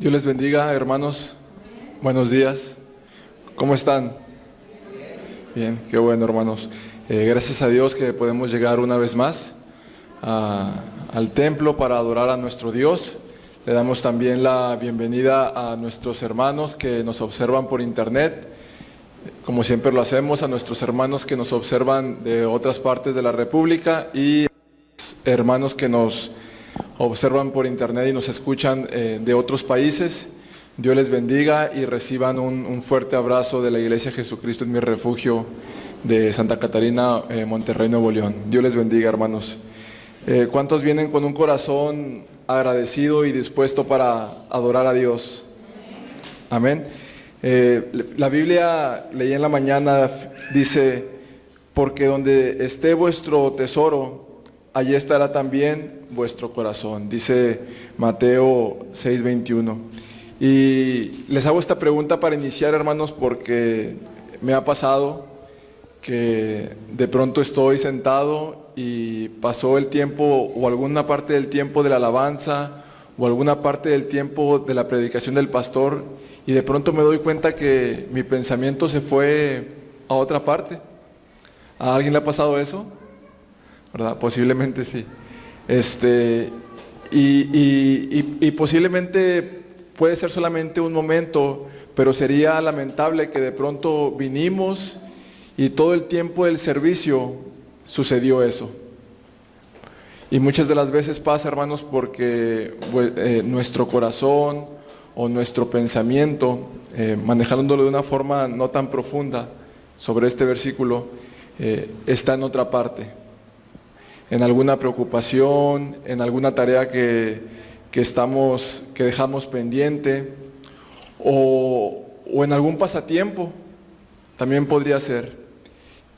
Dios les bendiga, hermanos. Buenos días. ¿Cómo están? Bien, qué bueno, hermanos. Gracias a Dios que podemos llegar una vez más al templo para adorar a nuestro Dios. Le damos también la bienvenida a nuestros hermanos que nos observan por internet, como siempre lo hacemos, a nuestros hermanos que nos observan de otras partes de la República y hermanos que nos observan por internet y nos escuchan de otros países. Dios les bendiga y reciban un fuerte abrazo de la Iglesia Jesucristo es mi refugio de Santa Catarina, Monterrey, Nuevo León. Dios les bendiga, hermanos. ¿Cuántos vienen con un corazón agradecido y dispuesto para adorar a Dios? Amén. La Biblia, leí en la mañana, dice, porque donde esté vuestro tesoro, allí estará también vuestro corazón, dice Mateo 6:21. Y les hago esta pregunta para iniciar, hermanos, porque me ha pasado que de pronto estoy sentado y pasó el tiempo o alguna parte del tiempo de la alabanza o alguna parte del tiempo de la predicación del pastor y de pronto me doy cuenta que mi pensamiento se fue a otra parte. ¿A alguien le ha pasado eso? ¿Verdad? Posiblemente sí. Y posiblemente puede ser solamente un momento, pero sería lamentable que de pronto vinimos y todo el tiempo del servicio sucedió eso. Y muchas de las veces pasa, hermanos, porque nuestro corazón o nuestro pensamiento, manejándolo de una forma no tan profunda sobre este versículo, está en otra parte. En alguna preocupación, en alguna tarea que dejamos pendiente, o en algún pasatiempo, también podría ser.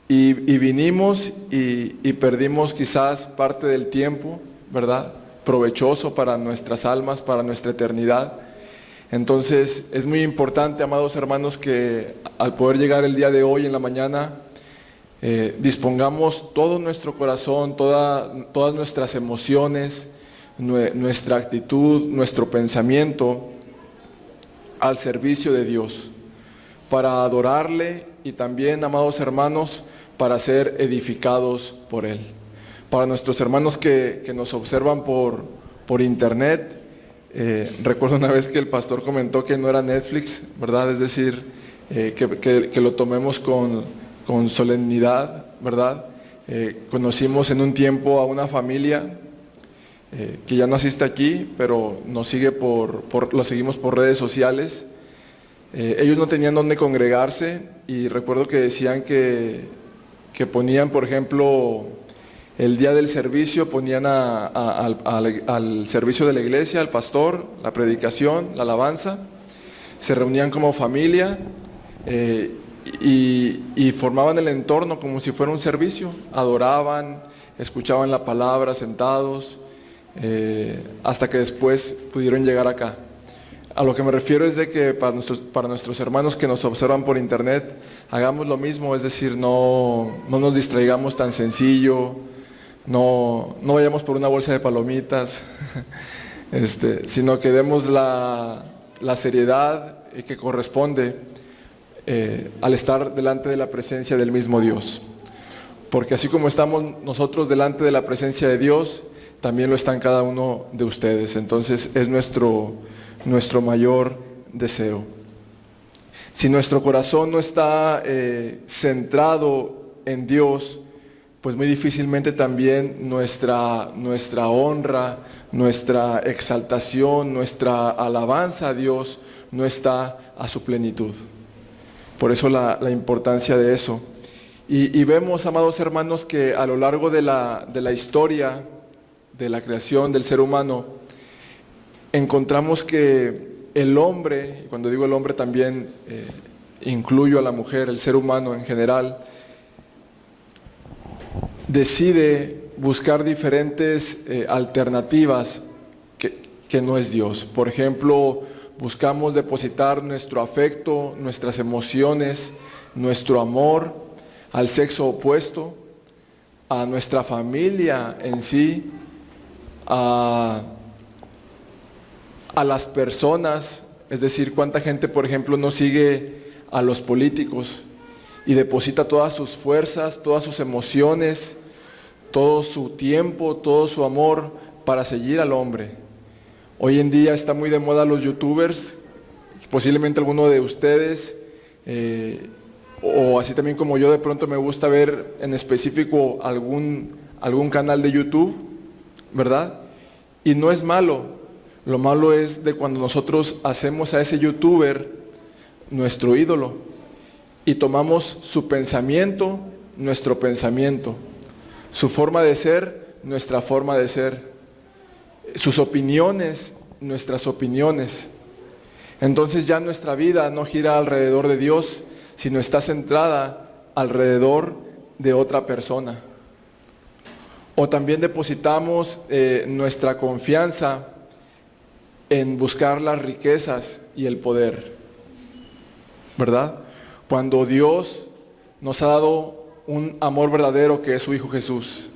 Y vinimos y perdimos quizás parte del tiempo, ¿verdad? Provechoso para nuestras almas, para nuestra eternidad. Entonces es muy importante, amados hermanos, que al poder llegar el día de hoy en la mañana, dispongamos todo nuestro corazón, todas nuestras emociones, nuestra actitud, nuestro pensamiento al servicio de Dios, para adorarle y también, amados hermanos, para ser edificados por Él. Para nuestros hermanos que nos observan por internet, recuerdo una vez que el pastor comentó que no era Netflix, ¿verdad? Es decir, que lo tomemos con solemnidad, ¿verdad? Conocimos en un tiempo a una familia que ya no asiste aquí, pero nos sigue lo seguimos por redes sociales. Ellos no tenían dónde congregarse y recuerdo que decían que ponían, por ejemplo, el día del servicio, ponían al servicio de la iglesia, al pastor, la predicación, la alabanza, se reunían como familia y formaban el entorno como si fuera un servicio, adoraban, escuchaban la palabra sentados, hasta que después pudieron llegar acá. A lo que me refiero es de que para nuestros hermanos que nos observan por internet, hagamos lo mismo, es decir, no nos distraigamos tan sencillo, no vayamos por una bolsa de palomitas, sino que demos la seriedad que corresponde al estar delante de la presencia del mismo Dios. Porque así como estamos nosotros delante de la presencia de Dios, también lo están cada uno de ustedes. Entonces es nuestro mayor deseo. Si nuestro corazón no está centrado en Dios, pues muy difícilmente también nuestra honra, nuestra exaltación, nuestra alabanza a Dios no está a su plenitud. Por eso la importancia de eso. Y vemos, amados hermanos, que a lo largo de la historia de la creación del ser humano, encontramos que el hombre, y cuando digo el hombre también incluyo a la mujer, el ser humano en general, decide buscar diferentes alternativas que no es Dios. Por ejemplo, buscamos depositar nuestro afecto, nuestras emociones, nuestro amor al sexo opuesto, a nuestra familia en sí, a a las personas, es decir, cuánta gente, por ejemplo, no sigue a los políticos y deposita todas sus fuerzas, todas sus emociones, todo su tiempo, todo su amor para seguir al hombre. Hoy en día está muy de moda los youtubers, posiblemente alguno de ustedes, o así también como yo, de pronto me gusta ver en específico algún canal de YouTube, ¿verdad? Y no es malo, lo malo es de cuando nosotros hacemos a ese youtuber nuestro ídolo y tomamos su pensamiento, nuestro pensamiento, su forma de ser, nuestra forma de ser, sus opiniones, nuestras opiniones. Entonces ya nuestra vida no gira alrededor de Dios, sino está centrada alrededor de otra persona. O también depositamos nuestra confianza en buscar las riquezas y el poder, ¿verdad? Cuando Dios nos ha dado un amor verdadero que es su Hijo Jesús,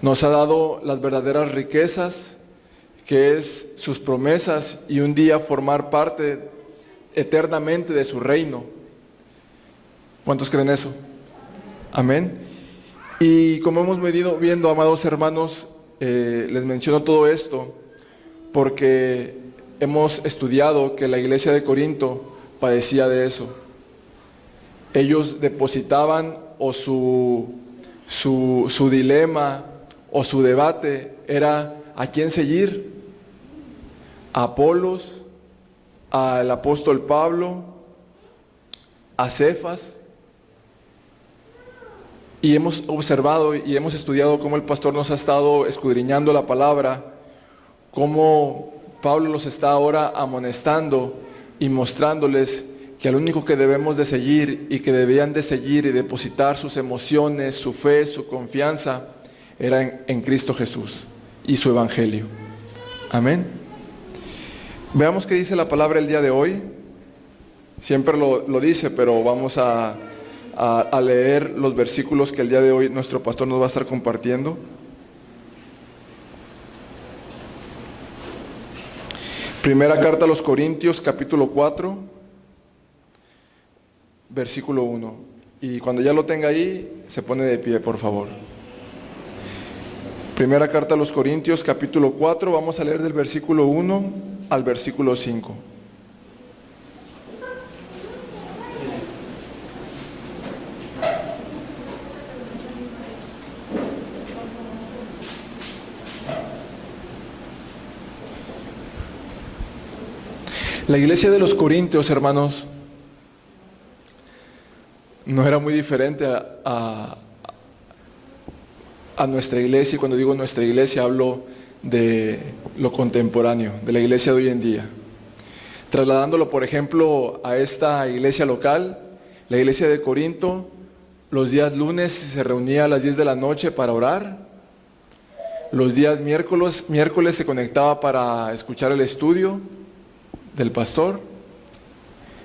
nos ha dado las verdaderas riquezas, que es sus promesas, y un día formar parte eternamente de su reino. ¿Cuántos creen eso? Amén. Y como hemos venido viendo, amados hermanos, les menciono todo esto porque hemos estudiado que la iglesia de Corinto padecía de eso. Ellos depositaban, o su dilema o su debate era a quién seguir: a Apolos, al apóstol Pablo, a Cefas. Y hemos observado y hemos estudiado cómo el pastor nos ha estado escudriñando la palabra, cómo Pablo los está ahora amonestando y mostrándoles que al único que debemos de seguir y que debían de seguir y depositar sus emociones, su fe, su confianza, era en Cristo Jesús y su evangelio. Amén. Veamos qué dice la palabra el día de hoy. Siempre lo dice, pero vamos a leer los versículos que el día de hoy nuestro pastor nos va a estar compartiendo. Primera carta a los Corintios, capítulo 4, versículo 1. Y cuando ya lo tenga ahí, se pone de pie, por favor. Primera carta a los Corintios, capítulo 4, vamos a leer del versículo 1 al versículo 5. La iglesia de los Corintios, hermanos, no era muy diferente a nuestra iglesia. Y cuando digo nuestra iglesia, hablo de lo contemporáneo, de la iglesia de hoy en día. Trasladándolo, por ejemplo, a esta iglesia local, la iglesia de Corinto, los días lunes se reunía a las 10 de la noche para orar. Los días miércoles se conectaba para escuchar el estudio del pastor,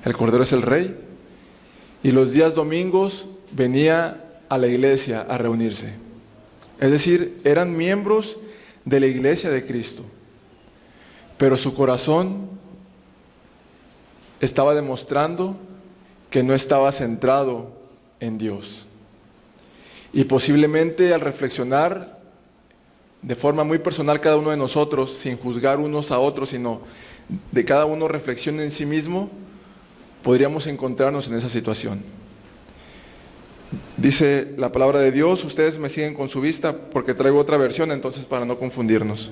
el Cordero es el Rey, y los días domingos venía a la iglesia a reunirse. Es decir, eran miembros de la iglesia de Cristo, pero su corazón estaba demostrando que no estaba centrado en Dios. Y posiblemente al reflexionar de forma muy personal cada uno de nosotros, sin juzgar unos a otros, sino de cada uno reflexione en sí mismo, podríamos encontrarnos en esa situación. Dice la palabra de Dios, ustedes me siguen con su vista porque traigo otra versión, entonces para no confundirnos.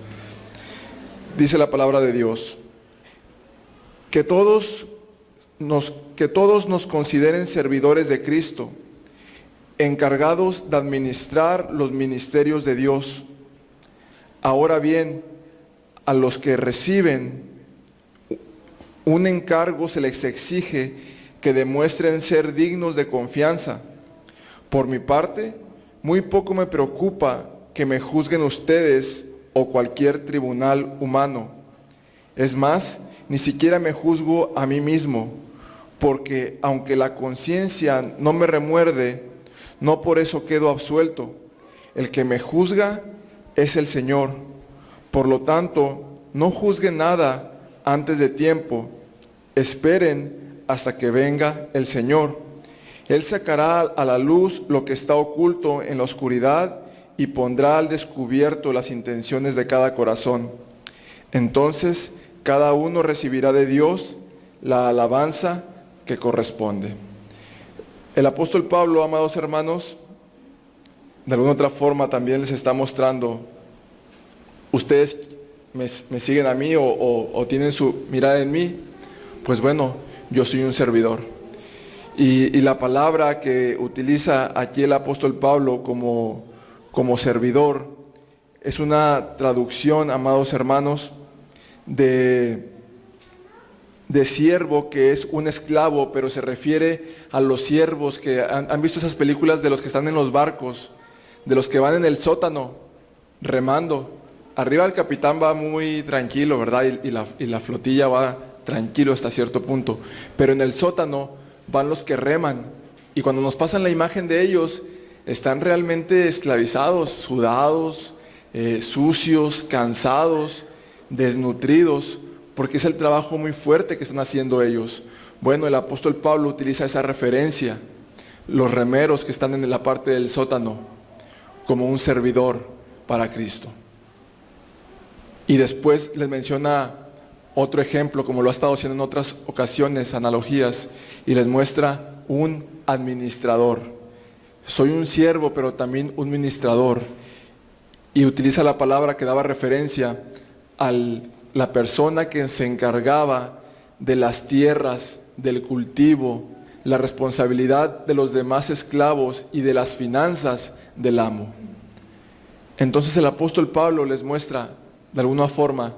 Dice la palabra de Dios, que todos nos consideren servidores de Cristo, encargados de administrar los ministerios de Dios. Ahora bien, a los que reciben un encargo se les exige que demuestren ser dignos de confianza. Por mi parte, muy poco me preocupa que me juzguen ustedes o cualquier tribunal humano. Es más, ni siquiera me juzgo a mí mismo, porque aunque la conciencia no me remuerde, no por eso quedo absuelto. El que me juzga es el Señor. Por lo tanto, no juzguen nada antes de tiempo. Esperen hasta que venga el Señor. Él sacará a la luz lo que está oculto en la oscuridad y pondrá al descubierto las intenciones de cada corazón. Entonces, cada uno recibirá de Dios la alabanza que corresponde. El apóstol Pablo, amados hermanos, de alguna otra forma también les está mostrando, ustedes me siguen a mí o tienen su mirada en mí, pues bueno, yo soy un servidor. Y la palabra que utiliza aquí el apóstol Pablo como servidor es una traducción, amados hermanos, de siervo, que es un esclavo, pero se refiere a los siervos que han visto esas películas de los que están en los barcos, de los que van en el sótano remando. Arriba el capitán va muy tranquilo, ¿verdad? Y la flotilla va tranquilo hasta cierto punto. Pero en el sótano van los que reman. Y cuando nos pasan la imagen de ellos, están realmente esclavizados, sudados, sucios, cansados, desnutridos, porque es el trabajo muy fuerte que están haciendo ellos. Bueno, el apóstol Pablo utiliza esa referencia, los remeros que están en la parte del sótano, como un servidor para Cristo. Y después les menciona otro ejemplo, como lo ha estado haciendo en otras ocasiones, analogías, y les muestra un administrador. Soy un siervo, pero también un ministrador. Y utiliza la palabra que daba referencia a la persona que se encargaba de las tierras, del cultivo, la responsabilidad de los demás esclavos y de las finanzas del amo. Entonces el apóstol Pablo les muestra, de alguna forma,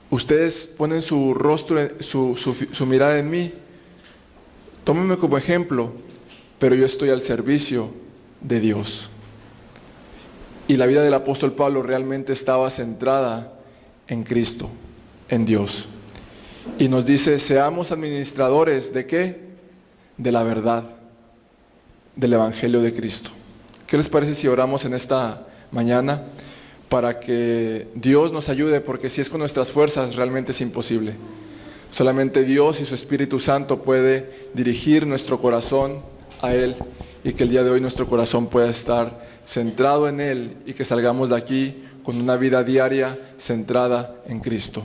ustedes ponen su rostro, su mirada en mí, tómenme como ejemplo, pero yo estoy al servicio de Dios. Y la vida del apóstol Pablo realmente estaba centrada en Cristo, en Dios. Y nos dice, seamos administradores ¿de qué? De la verdad, del Evangelio de Cristo. ¿Qué les parece si oramos en esta mañana para que Dios nos ayude? Porque si es con nuestras fuerzas realmente es imposible. Solamente Dios y su Espíritu Santo puede dirigir nuestro corazón a Él, y que el día de hoy nuestro corazón pueda estar centrado en Él y que salgamos de aquí con una vida diaria centrada en Cristo.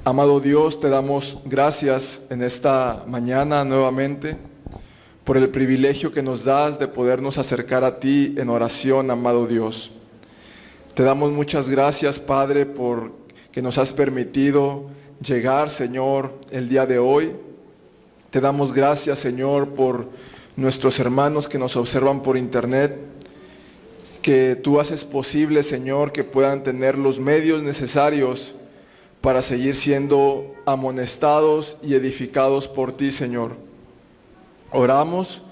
Amado Dios, te damos gracias en esta mañana nuevamente por el privilegio que nos das de podernos acercar a ti en oración, amado Dios. Te damos muchas gracias, Padre, por que nos has permitido llegar, Señor, el día de hoy. Te damos gracias, Señor, por nuestros hermanos que nos observan por internet, que tú haces posible, Señor, que puedan tener los medios necesarios para seguir siendo amonestados y edificados por ti, Señor. Oramos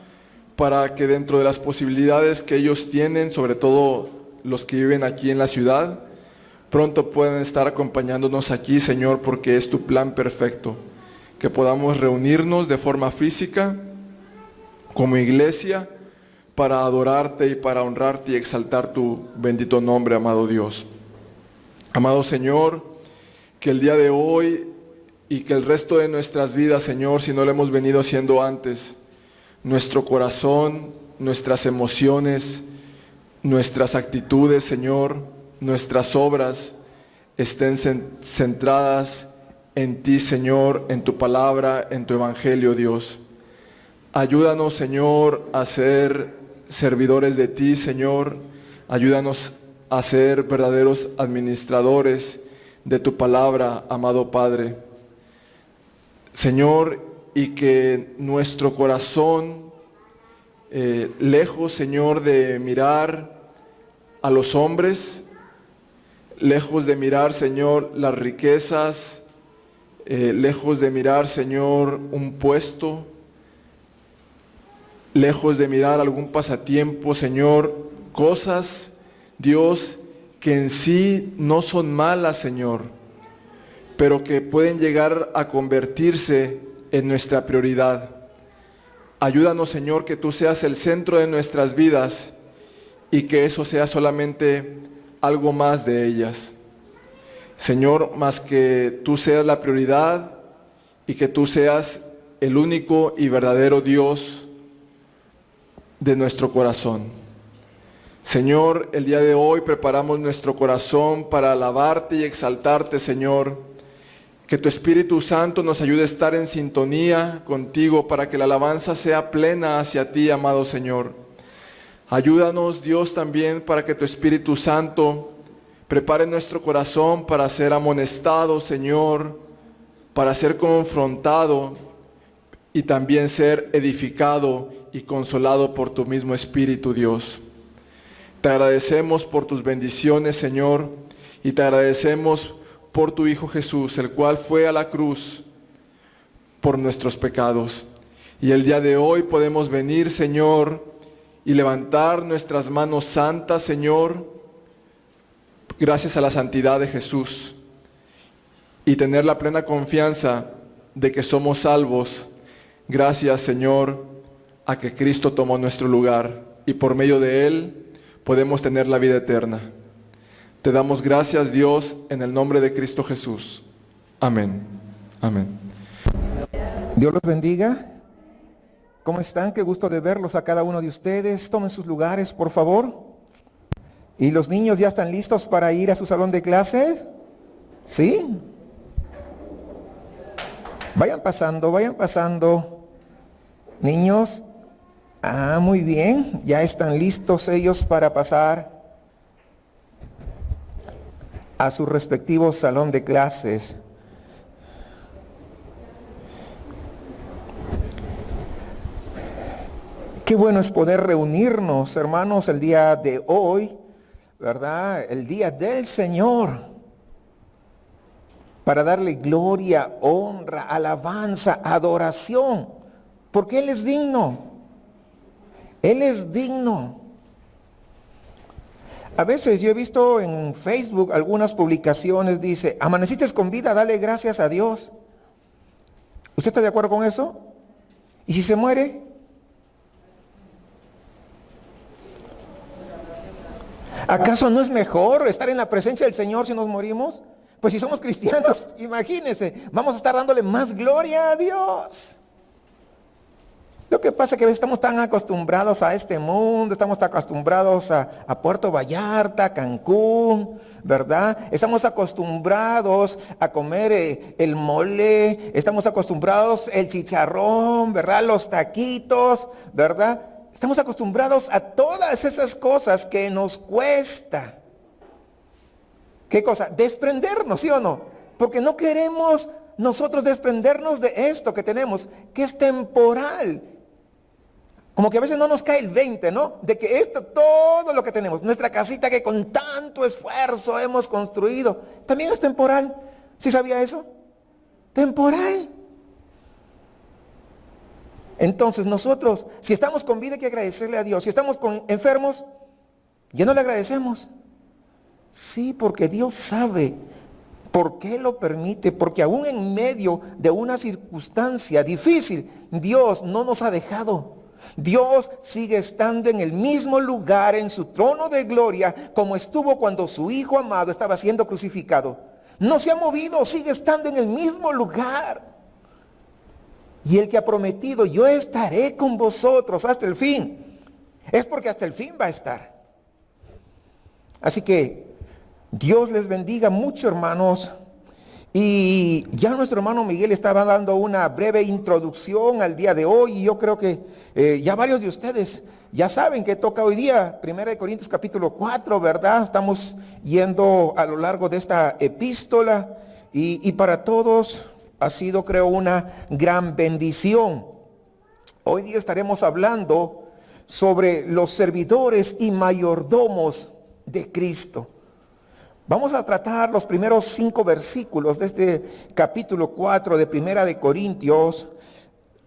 para que dentro de las posibilidades que ellos tienen, sobre todo los que viven aquí en la ciudad, pronto puedan estar acompañándonos aquí, Señor, porque es tu plan perfecto, que podamos reunirnos de forma física como iglesia para adorarte y para honrarte y exaltar tu bendito nombre, amado Dios. Amado Señor, que el día de hoy y que el resto de nuestras vidas, Señor, si no lo hemos venido haciendo antes, nuestro corazón, nuestras emociones, nuestras actitudes, Señor, nuestras obras estén centradas en ti, Señor, en tu palabra, en tu evangelio, Dios. Ayúdanos, Señor, a ser servidores de ti, Señor. Ayúdanos a ser verdaderos administradores de tu palabra, amado Padre. Señor, y que nuestro corazón, lejos, Señor, de mirar a los hombres, lejos de mirar, Señor, las riquezas, lejos de mirar, Señor, un puesto, lejos de mirar algún pasatiempo, Señor, cosas, Dios, que en sí no son malas, Señor, pero que pueden llegar a convertirse en nuestra prioridad. Ayúdanos, Señor, que tú seas el centro de nuestras vidas y que eso sea solamente algo más de ellas. Señor, más que tú seas la prioridad y que tú seas el único y verdadero Dios de nuestro corazón. Señor, el día de hoy preparamos nuestro corazón para alabarte y exaltarte, Señor. Que tu Espíritu Santo nos ayude a estar en sintonía contigo para que la alabanza sea plena hacia ti, amado Señor. Ayúdanos, Dios, también para que tu Espíritu Santo prepare nuestro corazón para ser amonestado, Señor, para ser confrontado y también ser edificado y consolado por tu mismo Espíritu, Dios. Te agradecemos por tus bendiciones, Señor, y te agradecemos por tu Hijo Jesús, el cual fue a la cruz por nuestros pecados. Y el día de hoy podemos venir, Señor, y levantar nuestras manos santas, Señor, gracias a la santidad de Jesús, y tener la plena confianza de que somos salvos, gracias, Señor, a que Cristo tomó nuestro lugar, y por medio de Él podemos tener la vida eterna. Te damos gracias, Dios, en el nombre de Cristo Jesús. Amén. Amén. Dios los bendiga. ¿Cómo están? Qué gusto de verlos a cada uno de ustedes. Tomen sus lugares, por favor. ¿Y los niños ya están listos para ir a su salón de clases? ¿Sí? Vayan pasando. Niños. Muy bien. Ya están listos ellos para pasar a su respectivo salón de clases. Qué bueno es poder reunirnos, hermanos, el día de hoy, ¿verdad? El día del Señor, para darle gloria, honra, alabanza, adoración, porque Él es digno. Él es digno. A veces yo he visto en Facebook algunas publicaciones, dice, amaneciste con vida, dale gracias a Dios. ¿Usted está de acuerdo con eso? ¿Y si se muere? ¿Acaso no es mejor estar en la presencia del Señor si nos morimos? Pues si somos cristianos, imagínense, vamos a estar dándole más gloria a Dios. Lo que pasa es que a veces estamos tan acostumbrados a este mundo, estamos tan acostumbrados a Puerto Vallarta, Cancún, ¿verdad? Estamos acostumbrados a comer el mole, estamos acostumbrados el chicharrón, ¿verdad? Los taquitos, ¿verdad? Estamos acostumbrados a todas esas cosas que nos cuesta. ¿Qué cosa? Desprendernos, ¿sí o no? Porque no queremos nosotros desprendernos de esto que tenemos, que es temporal. Como que a veces no nos cae el 20, ¿no? De que esto, todo lo que tenemos, nuestra casita que con tanto esfuerzo hemos construido, también es temporal. ¿Sí sabía eso? Temporal. Entonces nosotros, si estamos con vida hay que agradecerle a Dios. Si estamos enfermos, ya no le agradecemos. Sí, porque Dios sabe por qué lo permite. Porque aún en medio de una circunstancia difícil, Dios no nos ha dejado. Dios sigue estando en el mismo lugar en su trono de gloria como estuvo cuando su Hijo amado estaba siendo crucificado. No se ha movido, sigue estando en el mismo lugar. Y el que ha prometido, yo estaré con vosotros hasta el fin, es porque hasta el fin va a estar. Así que Dios les bendiga mucho, hermanos. Y ya nuestro hermano Miguel estaba dando una breve introducción al día de hoy. Y yo creo que ya varios de ustedes ya saben que toca hoy día 1 Corintios capítulo 4, ¿verdad? Estamos yendo a lo largo de esta epístola. Y para todos ha sido, creo, una gran bendición. Hoy día estaremos hablando sobre los servidores y mayordomos de Cristo. Vamos a tratar los primeros 5 versículos de este capítulo 4 de 1 Corintios.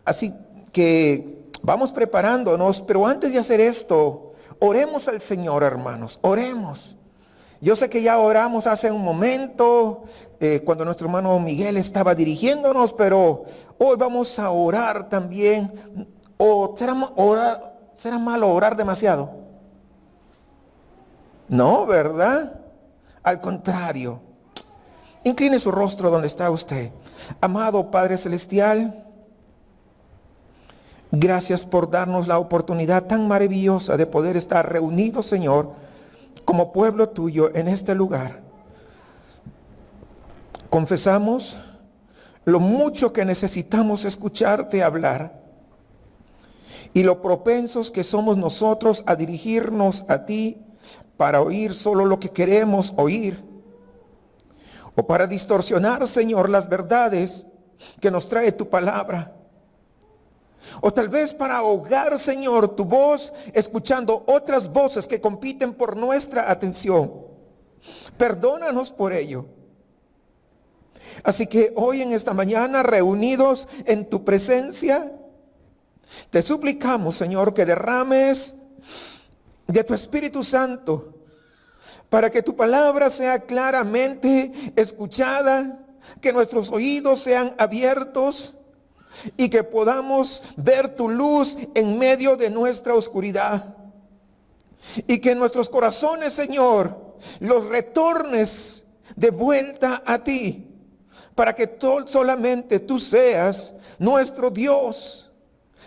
Así que vamos preparándonos, pero antes de hacer esto, oremos al Señor, hermanos, oremos. Yo sé que ya oramos hace un momento, cuando nuestro hermano Miguel estaba dirigiéndonos, pero hoy vamos a orar también. ¿O será malo orar demasiado? No, ¿verdad? Al contrario, Incline su rostro donde está usted. Amado Padre Celestial, gracias por darnos la oportunidad tan maravillosa de poder estar reunidos, Señor, como pueblo tuyo en este lugar. Confesamos lo mucho que necesitamos escucharte hablar y lo propensos que somos nosotros a dirigirnos a ti para oír solo lo que queremos oír, o para distorsionar, Señor, las verdades que nos trae tu palabra, o tal vez para ahogar, Señor, tu voz escuchando otras voces que compiten por nuestra atención. Perdónanos por ello. Así que hoy en esta mañana, reunidos en tu presencia, te suplicamos, Señor, que derrames de tu Espíritu Santo para que tu palabra sea claramente escuchada, que nuestros oídos sean abiertos y que podamos ver tu luz en medio de nuestra oscuridad. Y que en nuestros corazones, Señor, los retornes de vuelta a ti, para que solamente tú seas nuestro Dios,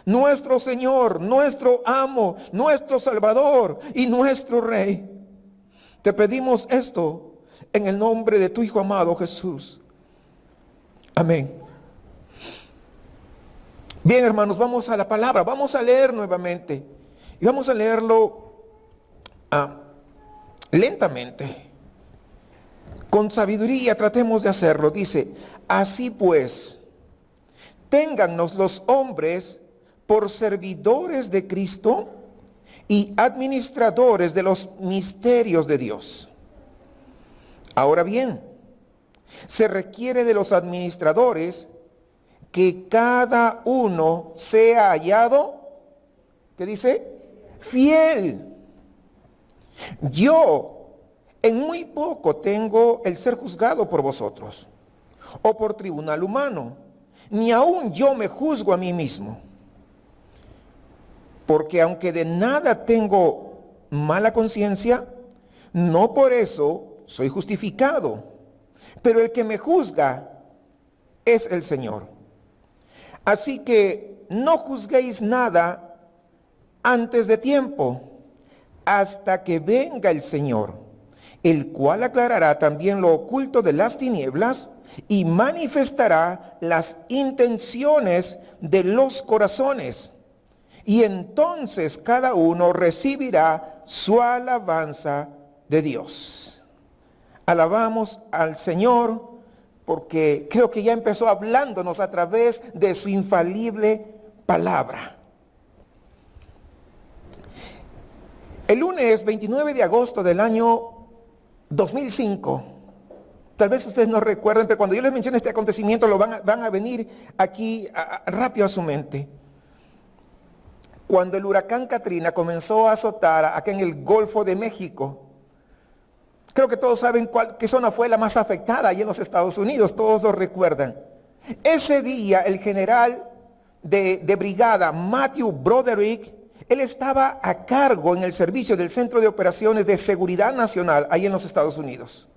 nuestro Señor, nuestro amo, nuestro Salvador y nuestro Rey. Te pedimos esto en el nombre de tu Hijo amado Jesús. Amén. Bien, hermanos, vamos a la palabra. Vamos a leer nuevamente. Y vamos a leerlo lentamente. Con sabiduría tratemos de hacerlo. Dice, así pues, téngannos los hombres por servidores de Cristo y administradores de los misterios de Dios. Ahora bien, se requiere de los administradores que cada uno sea hallado, ¿qué dice? Fiel. Yo en muy poco tengo el ser juzgado por vosotros, o por tribunal humano, ni aun yo me juzgo a mí mismo. Porque aunque de nada tengo mala conciencia, no por eso soy justificado. Pero el que me juzga es el Señor. Así que no juzguéis nada antes de tiempo, hasta que venga el Señor, el cual aclarará también lo oculto de las tinieblas y manifestará las intenciones de los corazones. Y entonces cada uno recibirá su alabanza de Dios. Alabamos al Señor porque creo que ya empezó hablándonos a través de su infalible palabra. El lunes 29 de agosto del año 2005, tal vez ustedes no recuerden, pero cuando yo les menciono este acontecimiento lo van a venir aquí rápido a su mente. Cuando el huracán Katrina comenzó a azotar acá en el Golfo de México, creo que todos saben qué zona fue la más afectada ahí en los Estados Unidos, todos lo recuerdan. Ese día el general de brigada Matthew Broderick, él estaba a cargo en el servicio del Centro de Operaciones de Seguridad Nacional ahí en los Estados Unidos.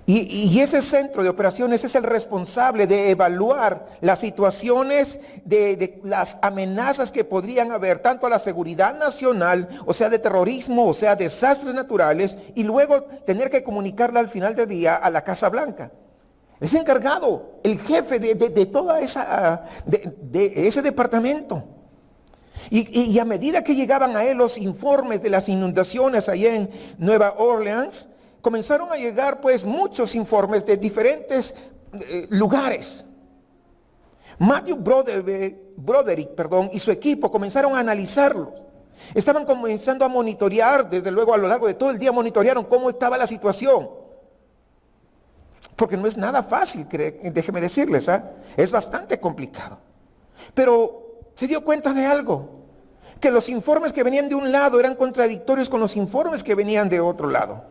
Y ese centro de operaciones es el responsable de evaluar las situaciones de las amenazas que podrían haber tanto a la seguridad nacional, o sea de terrorismo, o sea desastres naturales, y luego tener que comunicarla al final del día a la Casa Blanca. Es encargado, el jefe de toda esa, de ese departamento. Y a medida que llegaban a él los informes de las inundaciones allá en Nueva Orleans, comenzaron a llegar pues muchos informes de diferentes lugares. Matthew Broderick, y su equipo comenzaron a analizarlos. Estaban comenzando a monitorear, desde luego a lo largo de todo el día monitorearon cómo estaba la situación. Porque no es nada fácil, déjenme decirles, es bastante complicado. Pero se dio cuenta de algo, que los informes que venían de un lado eran contradictorios con los informes que venían de otro lado.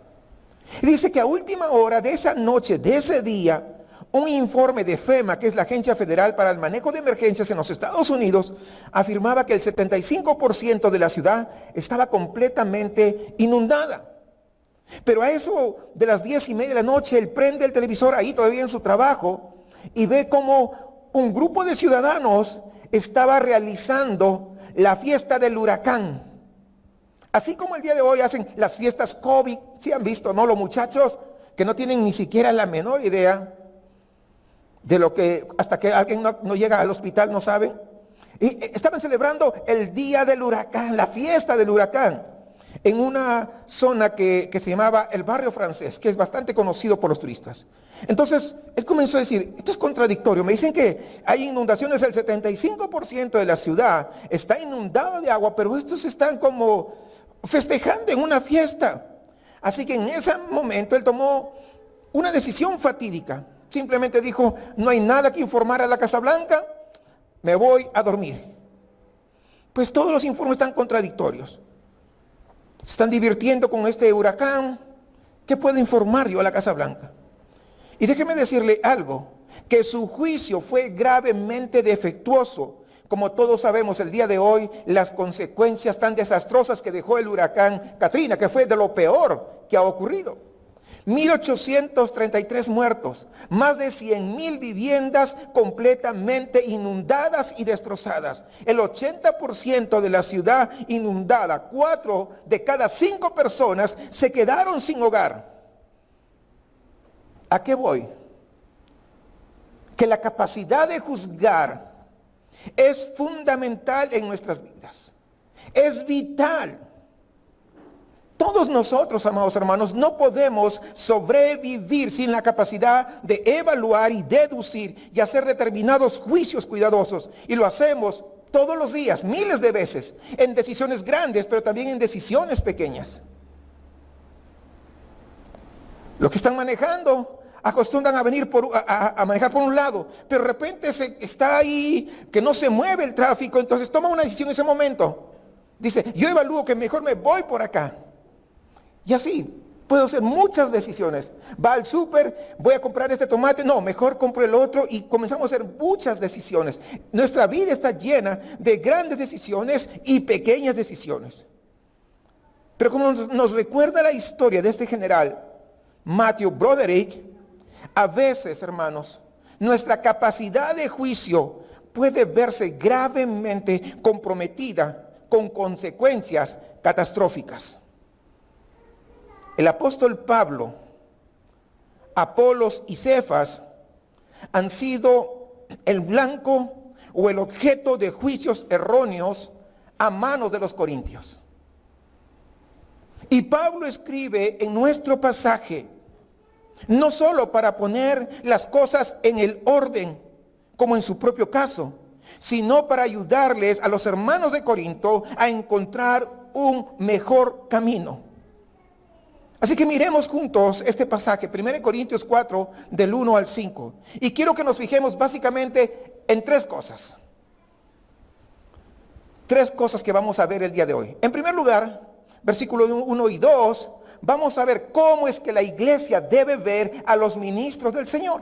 Y dice que a última hora de esa noche, de ese día, un informe de FEMA, que es la Agencia Federal para el Manejo de Emergencias en los Estados Unidos, afirmaba que el 75% de la ciudad estaba completamente inundada. Pero a eso de las 10:30 de la noche, él prende el televisor ahí todavía en su trabajo y ve como un grupo de ciudadanos estaba realizando la fiesta del huracán. Así como el día de hoy hacen las fiestas COVID, ¿sí han visto, no? Los muchachos que no tienen ni siquiera la menor idea de lo que, hasta que alguien no llega al hospital, no saben. Y estaban celebrando el día del huracán, la fiesta del huracán, en una zona que se llamaba el Barrio Francés, que es bastante conocido por los turistas. Entonces, él comenzó a decir, esto es contradictorio. Me dicen que hay inundaciones, el 75% de la ciudad está inundado de agua, pero estos están como festejando en una fiesta. Así que en ese momento él tomó una decisión fatídica. Simplemente dijo, no hay nada que informar a la Casa Blanca, me voy a dormir. Pues todos los informes están contradictorios. Se están divirtiendo con este huracán. ¿Qué puedo informar yo a la Casa Blanca? Y déjeme decirle algo, que su juicio fue gravemente defectuoso. Como todos sabemos el día de hoy, las consecuencias tan desastrosas que dejó el huracán Katrina, que fue de lo peor que ha ocurrido. 1,833 muertos, más de 100,000 viviendas completamente inundadas y destrozadas. El 80% de la ciudad inundada, 4 de cada 5 personas se quedaron sin hogar. ¿A qué voy? Que la capacidad de juzgar es fundamental en nuestras vidas. Es vital. Todos nosotros, amados hermanos, no podemos sobrevivir sin la capacidad de evaluar y deducir y hacer determinados juicios cuidadosos. Y lo hacemos todos los días, miles de veces, en decisiones grandes, pero también en decisiones pequeñas. Los que están manejando acostumbran a venir a manejar por un lado, pero de repente está ahí que no se mueve el tráfico, entonces toma una decisión en ese momento. Dice, yo evalúo que mejor me voy por acá. Y así, puedo hacer muchas decisiones. Va al súper, voy a comprar este tomate, no, mejor compro el otro, y comenzamos a hacer muchas decisiones. Nuestra vida está llena de grandes decisiones y pequeñas decisiones. Pero como nos recuerda la historia de este general, Matthew Broderick, a veces, hermanos, nuestra capacidad de juicio puede verse gravemente comprometida con consecuencias catastróficas. El apóstol Pablo, Apolos y Cefas han sido el blanco o el objeto de juicios erróneos a manos de los corintios. Y Pablo escribe en nuestro pasaje, no solo para poner las cosas en el orden, como en su propio caso, sino para ayudarles a los hermanos de Corinto a encontrar un mejor camino. Así que miremos juntos este pasaje, 1 Corintios 4, del 1 al 5. Y quiero que nos fijemos básicamente en 3 cosas. 3 cosas que vamos a ver el día de hoy. En primer lugar, versículos 1 y 2, vamos a ver cómo es que la iglesia debe ver a los ministros del Señor.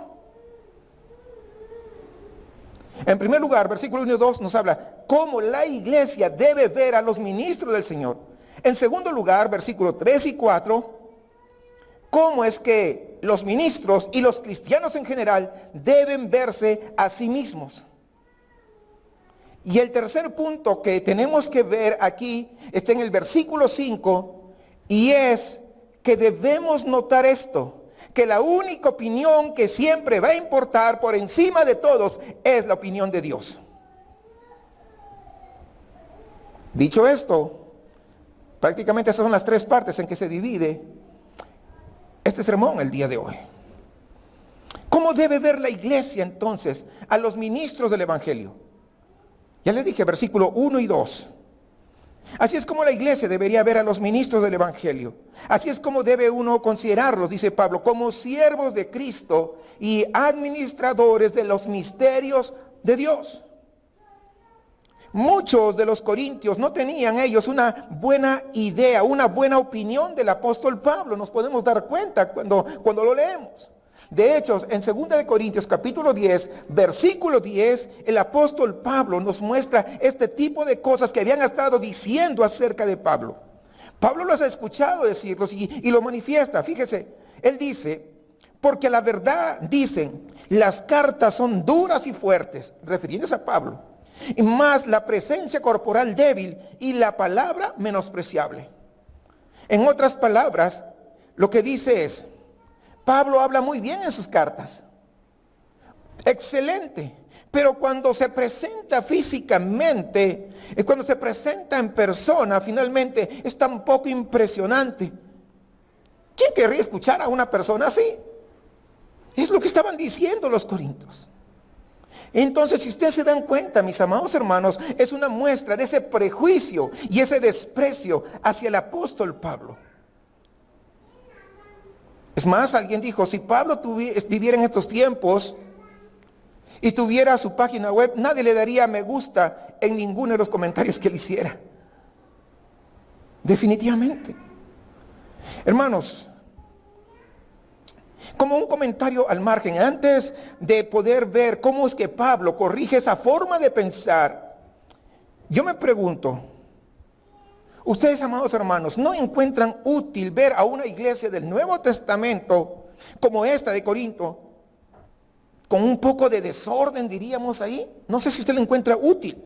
En primer lugar, versículo 1 y 2 nos habla cómo la iglesia debe ver a los ministros del Señor. En segundo lugar, versículos 3 y 4, cómo es que los ministros y los cristianos en general deben verse a sí mismos. Y el tercer punto que tenemos que ver aquí está en el versículo 5, y es que debemos notar esto, que la única opinión que siempre va a importar por encima de todos es la opinión de Dios. Dicho esto, prácticamente esas son las 3 partes en que se divide este sermón el día de hoy. ¿Cómo debe ver la iglesia entonces a los ministros del evangelio? Ya les dije, versículo 1 y 2. Así es como la iglesia debería ver a los ministros del evangelio. Así es como debe uno considerarlos, dice Pablo, como siervos de Cristo y administradores de los misterios de Dios. Muchos de los corintios no tenían ellos una buena idea, una buena opinión del apóstol Pablo. Nos podemos dar cuenta cuando lo leemos. De hecho, en 2 de Corintios capítulo 10, versículo 10, el apóstol Pablo nos muestra este tipo de cosas que habían estado diciendo acerca de Pablo. Pablo los ha escuchado decirlos y lo manifiesta. Fíjese, él dice, porque la verdad, dicen, las cartas son duras y fuertes, refiriéndose a Pablo, y más la presencia corporal débil y la palabra menospreciable. En otras palabras, lo que dice es, Pablo habla muy bien en sus cartas, excelente, pero cuando se presenta físicamente, cuando se presenta en persona, finalmente es tan poco impresionante. ¿Quién querría escuchar a una persona así? Es lo que estaban diciendo los corintios. Entonces, si ustedes se dan cuenta, mis amados hermanos, es una muestra de ese prejuicio y ese desprecio hacia el apóstol Pablo. Es más, alguien dijo, si Pablo viviera en estos tiempos y tuviera su página web, nadie le daría me gusta en ninguno de los comentarios que él hiciera. Definitivamente. Hermanos, como un comentario al margen, antes de poder ver cómo es que Pablo corrige esa forma de pensar, yo me pregunto, ustedes, amados hermanos, ¿no encuentran útil ver a una iglesia del Nuevo Testamento como esta de Corinto, con un poco de desorden, diríamos ahí? No sé si usted lo encuentra útil.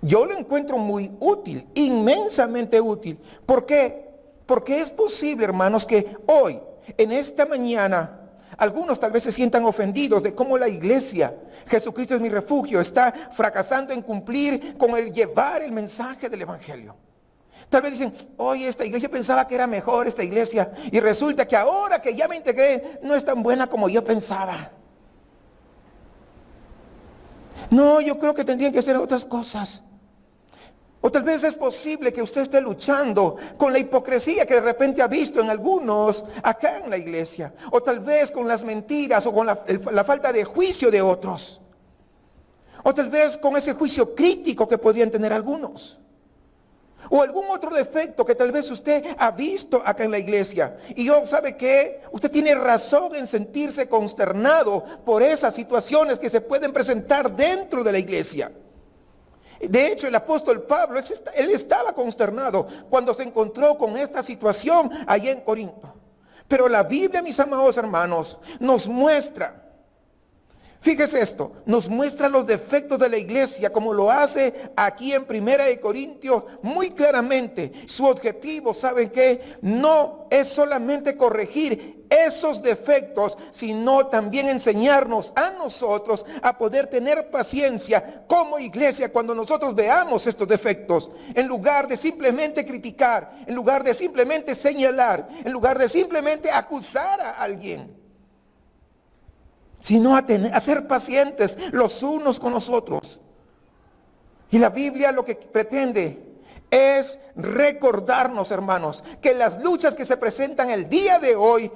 Yo lo encuentro muy útil, inmensamente útil. ¿Por qué? Porque es posible, hermanos, que hoy, en esta mañana, algunos tal vez se sientan ofendidos de cómo la iglesia, Jesucristo es mi refugio, está fracasando en cumplir con el llevar el mensaje del evangelio. Tal vez dicen, oye, esta iglesia pensaba que era mejor esta iglesia y resulta que ahora que ya me integré no es tan buena como yo pensaba. No, yo creo que tendrían que hacer otras cosas. O tal vez es posible que usted esté luchando con la hipocresía que de repente ha visto en algunos acá en la iglesia. O tal vez con las mentiras o con la falta de juicio de otros. O tal vez con ese juicio crítico que podrían tener algunos. O algún otro defecto que tal vez usted ha visto acá en la iglesia. Y yo, ¿sabe qué? Usted tiene razón en sentirse consternado por esas situaciones que se pueden presentar dentro de la iglesia. De hecho, el apóstol Pablo, él estaba consternado cuando se encontró con esta situación allá en Corinto. Pero la Biblia, mis amados hermanos, nos muestra, fíjese esto, nos muestra los defectos de la iglesia como lo hace aquí en 1 Corintios muy claramente. Su objetivo, ¿saben qué? No es solamente corregir esos defectos, sino también enseñarnos a nosotros a poder tener paciencia como iglesia cuando nosotros veamos estos defectos, en lugar de simplemente criticar, en lugar de simplemente señalar, en lugar de simplemente acusar a alguien, sino a ser pacientes los unos con los otros. Y la Biblia lo que pretende es recordarnos, hermanos, que las luchas que se presentan el día de hoy,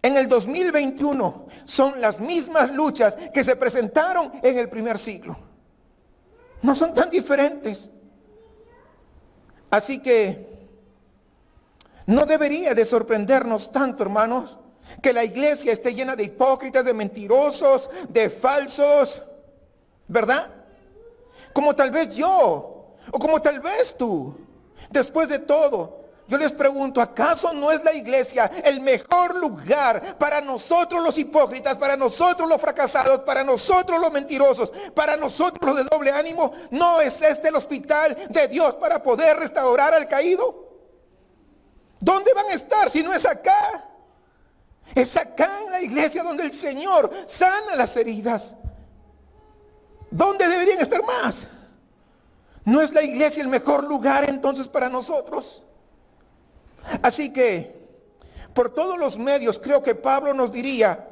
en el 2021, son las mismas luchas que se presentaron en el primer siglo. No son tan diferentes. Así que no debería de sorprendernos tanto, hermanos, que la iglesia esté llena de hipócritas, de mentirosos, de falsos, ¿verdad? Como tal vez yo, o como tal vez tú. Después de todo, yo les pregunto, ¿acaso no es la iglesia el mejor lugar para nosotros los hipócritas, para nosotros los fracasados, para nosotros los mentirosos, para nosotros los de doble ánimo? ¿No es este el hospital de Dios para poder restaurar al caído? ¿Dónde van a estar si no es acá? Es acá en la iglesia donde el Señor sana las heridas. ¿Dónde deberían estar más? ¿No es la iglesia el mejor lugar entonces para nosotros? Así que, por todos los medios, creo que Pablo nos diría,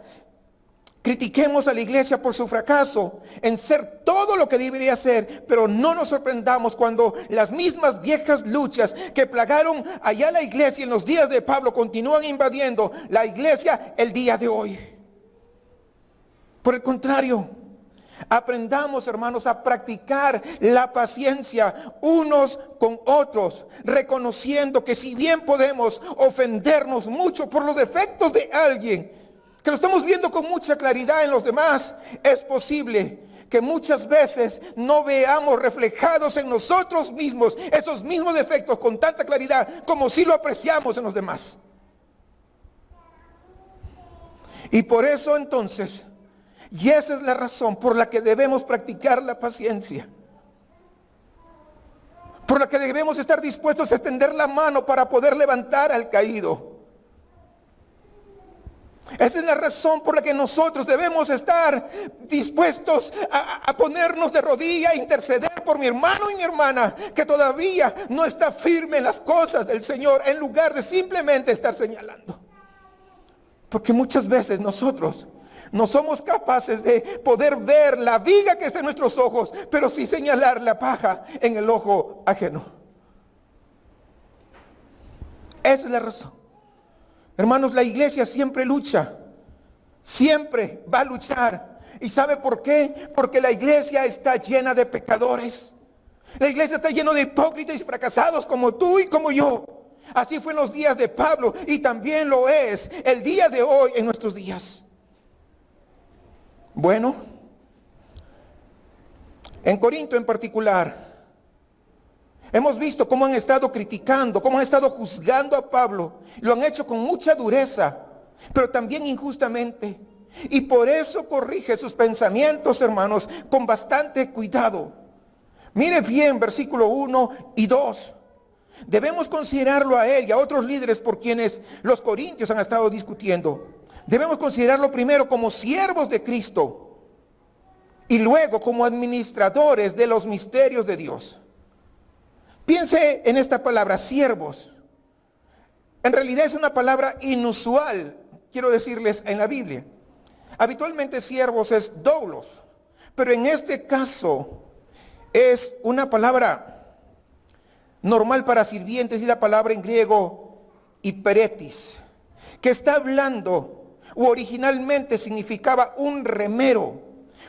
critiquemos a la iglesia por su fracaso en ser todo lo que debería ser, pero no nos sorprendamos cuando las mismas viejas luchas que plagaron allá la iglesia en los días de Pablo continúan invadiendo la iglesia el día de hoy. Por el contrario, aprendamos, hermanos, a practicar la paciencia unos con otros, reconociendo que si bien podemos ofendernos mucho por los defectos de alguien, que lo estamos viendo con mucha claridad en los demás, es posible que muchas veces no veamos reflejados en nosotros mismos esos mismos defectos con tanta claridad como si lo apreciamos en los demás. Y por eso entonces, y esa es la razón por la que debemos practicar la paciencia, por la que debemos estar dispuestos a extender la mano para poder levantar al caído. Esa es la razón por la que nosotros debemos estar dispuestos a ponernos de rodillas e interceder por mi hermano y mi hermana que todavía no está firme en las cosas del Señor, en lugar de simplemente estar señalando. Porque muchas veces nosotros no somos capaces de poder ver la viga que está en nuestros ojos, pero sí señalar la paja en el ojo ajeno. Esa es la razón. Hermanos, la iglesia siempre lucha, siempre va a luchar. ¿Y sabe por qué? Porque la iglesia está llena de pecadores. La iglesia está llena de hipócritas y fracasados como tú y como yo. Así fue en los días de Pablo y también lo es el día de hoy en nuestros días. Bueno, en Corinto en particular, hemos visto cómo han estado criticando, cómo han estado juzgando a Pablo. Lo han hecho con mucha dureza, pero también injustamente. Y por eso corrige sus pensamientos, hermanos, con bastante cuidado. Mire bien, versículo 1 y 2. Debemos considerarlo a él y a otros líderes por quienes los corintios han estado discutiendo. Debemos considerarlo primero como siervos de Cristo y luego como administradores de los misterios de Dios. Piense en esta palabra, siervos. En realidad es una palabra inusual, quiero decirles, en la Biblia. Habitualmente siervos es doulos, pero en este caso es una palabra normal para sirvientes y la palabra en griego hiperetis, que está hablando o originalmente significaba un remero,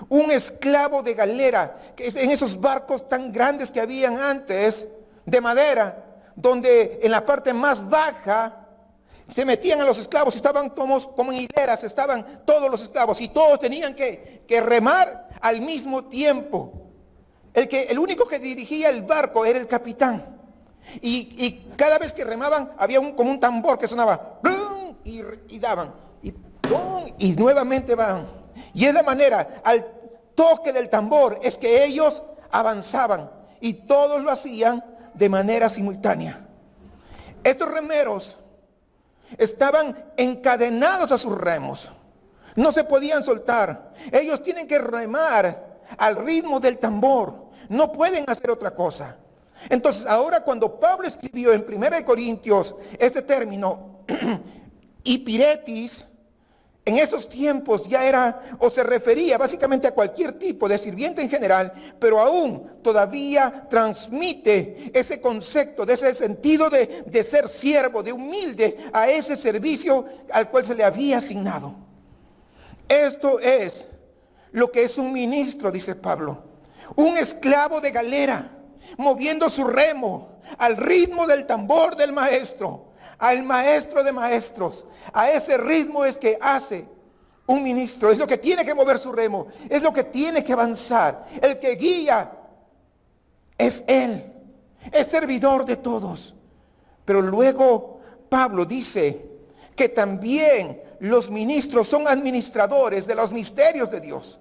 un esclavo de galera, que en esos barcos tan grandes que habían antes de madera, donde en la parte más baja se metían a los esclavos y estaban todos como en hileras, estaban todos los esclavos y todos tenían que remar al mismo tiempo. El único que dirigía el barco era el capitán. Y cada vez que remaban había como un tambor que sonaba y daban y nuevamente van. Y es la manera, al toque del tambor es que ellos avanzaban y todos lo hacían de manera simultánea. Estos remeros estaban encadenados a sus remos, no se podían soltar. Ellos tienen que remar al ritmo del tambor, no pueden hacer otra cosa. Entonces ahora cuando Pablo escribió en 1 Corintios este término hipiretis, en esos tiempos ya era o se refería básicamente a cualquier tipo de sirviente en general, pero aún todavía transmite ese concepto, de ese sentido de ser siervo, de humilde a ese servicio al cual se le había asignado. Esto es lo que es un ministro, dice Pablo, un esclavo de galera, moviendo su remo al ritmo del tambor del maestro, al maestro de maestros. A ese ritmo es que hace un ministro, es lo que tiene que mover su remo, es lo que tiene que avanzar. El que guía es él, es servidor de todos. Pero luego Pablo dice que también los ministros son administradores de los misterios de Dios.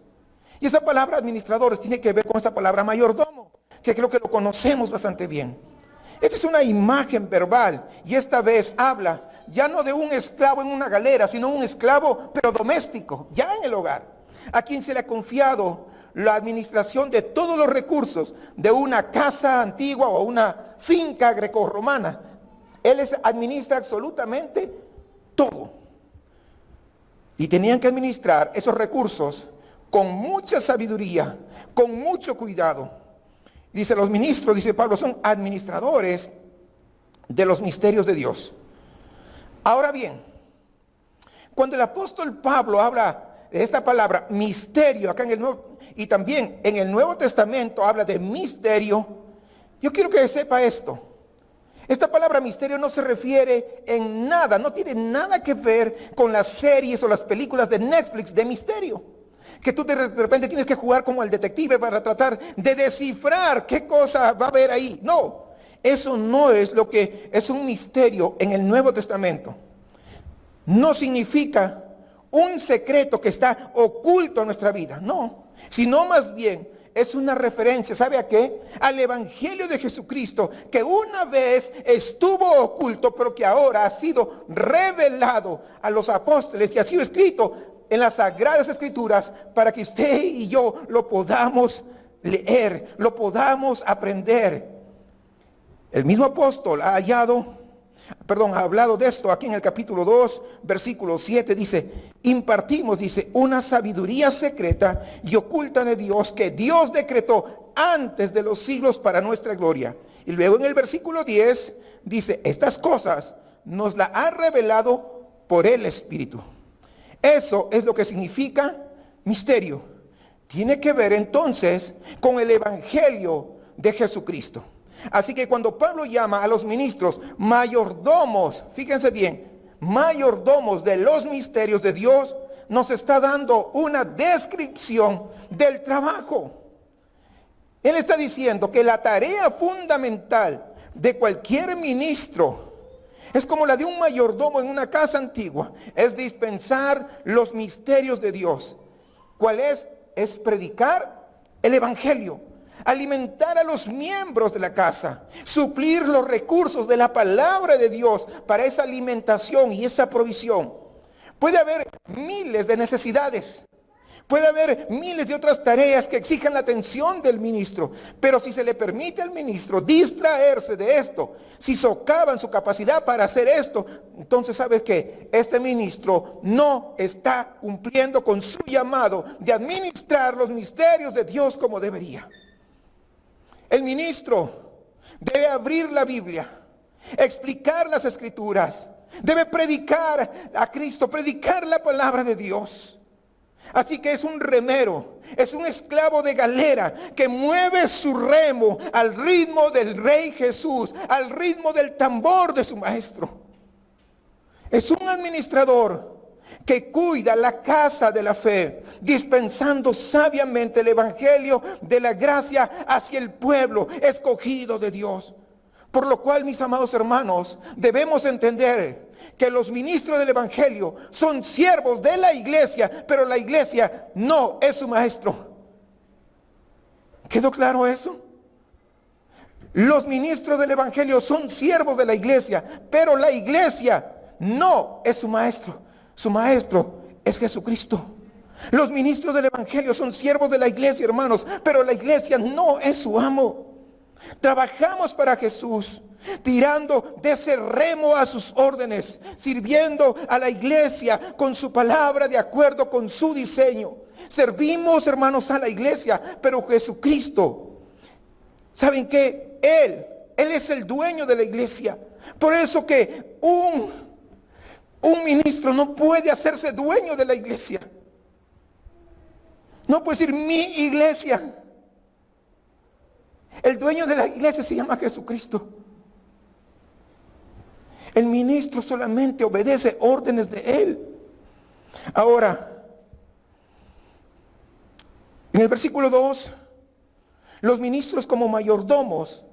Y esa palabra administradores tiene que ver con esta palabra mayordomo, que creo que lo conocemos bastante bien. Esta es una imagen verbal y esta vez habla ya no de un esclavo en una galera, sino un esclavo pero doméstico, ya en el hogar, a quien se le ha confiado la administración de todos los recursos de una casa antigua o una finca grecorromana. Él administra absolutamente todo. Y tenían que administrar esos recursos con mucha sabiduría, con mucho cuidado. Dice, los ministros, dice Pablo, son administradores de los misterios de Dios. Ahora bien, cuando el apóstol Pablo habla de esta palabra misterio, acá en el Nuevo, y también en el Nuevo Testamento habla de misterio, yo quiero que sepa esto. Esta palabra misterio no se refiere en nada, no tiene nada que ver con las series o las películas de Netflix de misterio, que tú de repente tienes que jugar como el detective para tratar de descifrar qué cosa va a haber ahí. No, eso no es lo que es un misterio en el Nuevo Testamento. No significa un secreto que está oculto en nuestra vida, no, sino más bien es una referencia, ¿sabe a qué? Al Evangelio de Jesucristo, que una vez estuvo oculto, pero que ahora ha sido revelado a los apóstoles y ha sido escrito en las Sagradas Escrituras para que usted y yo lo podamos leer, lo podamos aprender. El mismo apóstol ha hablado de esto aquí en el capítulo 2, versículo 7, dice, impartimos, dice, una sabiduría secreta y oculta de Dios que Dios decretó antes de los siglos para nuestra gloria. Y luego en el versículo 10 dice, estas cosas nos las ha revelado por el Espíritu. Eso es lo que significa misterio. Tiene que ver entonces con el Evangelio de Jesucristo. Así que cuando Pablo llama a los ministros mayordomos, fíjense bien, mayordomos de los misterios de Dios, nos está dando una descripción del trabajo. Él está diciendo que la tarea fundamental de cualquier ministro es como la de un mayordomo en una casa antigua, es dispensar los misterios de Dios. ¿Cuál es? Es predicar el Evangelio. Alimentar a los miembros de la casa, suplir los recursos de la palabra de Dios para esa alimentación y esa provisión. Puede haber miles de necesidades, puede haber miles de otras tareas que exijan la atención del ministro, pero si se le permite al ministro distraerse de esto, si socavan su capacidad para hacer esto, entonces ¿sabes qué? Este ministro no está cumpliendo con su llamado de administrar los misterios de Dios como debería. El ministro debe abrir la Biblia, explicar las Escrituras, debe predicar a Cristo, predicar la palabra de Dios. Así que es un remero, es un esclavo de galera que mueve su remo al ritmo del Rey Jesús, al ritmo del tambor de su maestro. Es un administrador que cuida la casa de la fe, dispensando sabiamente el evangelio de la gracia hacia el pueblo escogido de Dios. Por lo cual, mis amados hermanos, debemos entender que los ministros del evangelio son siervos de la iglesia, pero la iglesia no es su maestro. ¿Quedó claro eso? Los ministros del evangelio son siervos de la iglesia, pero la iglesia no es su maestro. Su maestro es Jesucristo. Los ministros del evangelio son siervos de la iglesia, hermanos, pero la iglesia no es su amo. Trabajamos para Jesús, tirando de ese remo a sus órdenes, sirviendo a la iglesia con su palabra de acuerdo con su diseño. Servimos, hermanos, a la iglesia, pero Jesucristo, ¿saben qué? Él es el dueño de la iglesia. Por eso que un ministro no puede hacerse dueño de la iglesia. No puede decir mi iglesia. El dueño de la iglesia se llama Jesucristo. El ministro solamente obedece órdenes de él. Ahora, en el versículo 2, los ministros como mayordomos,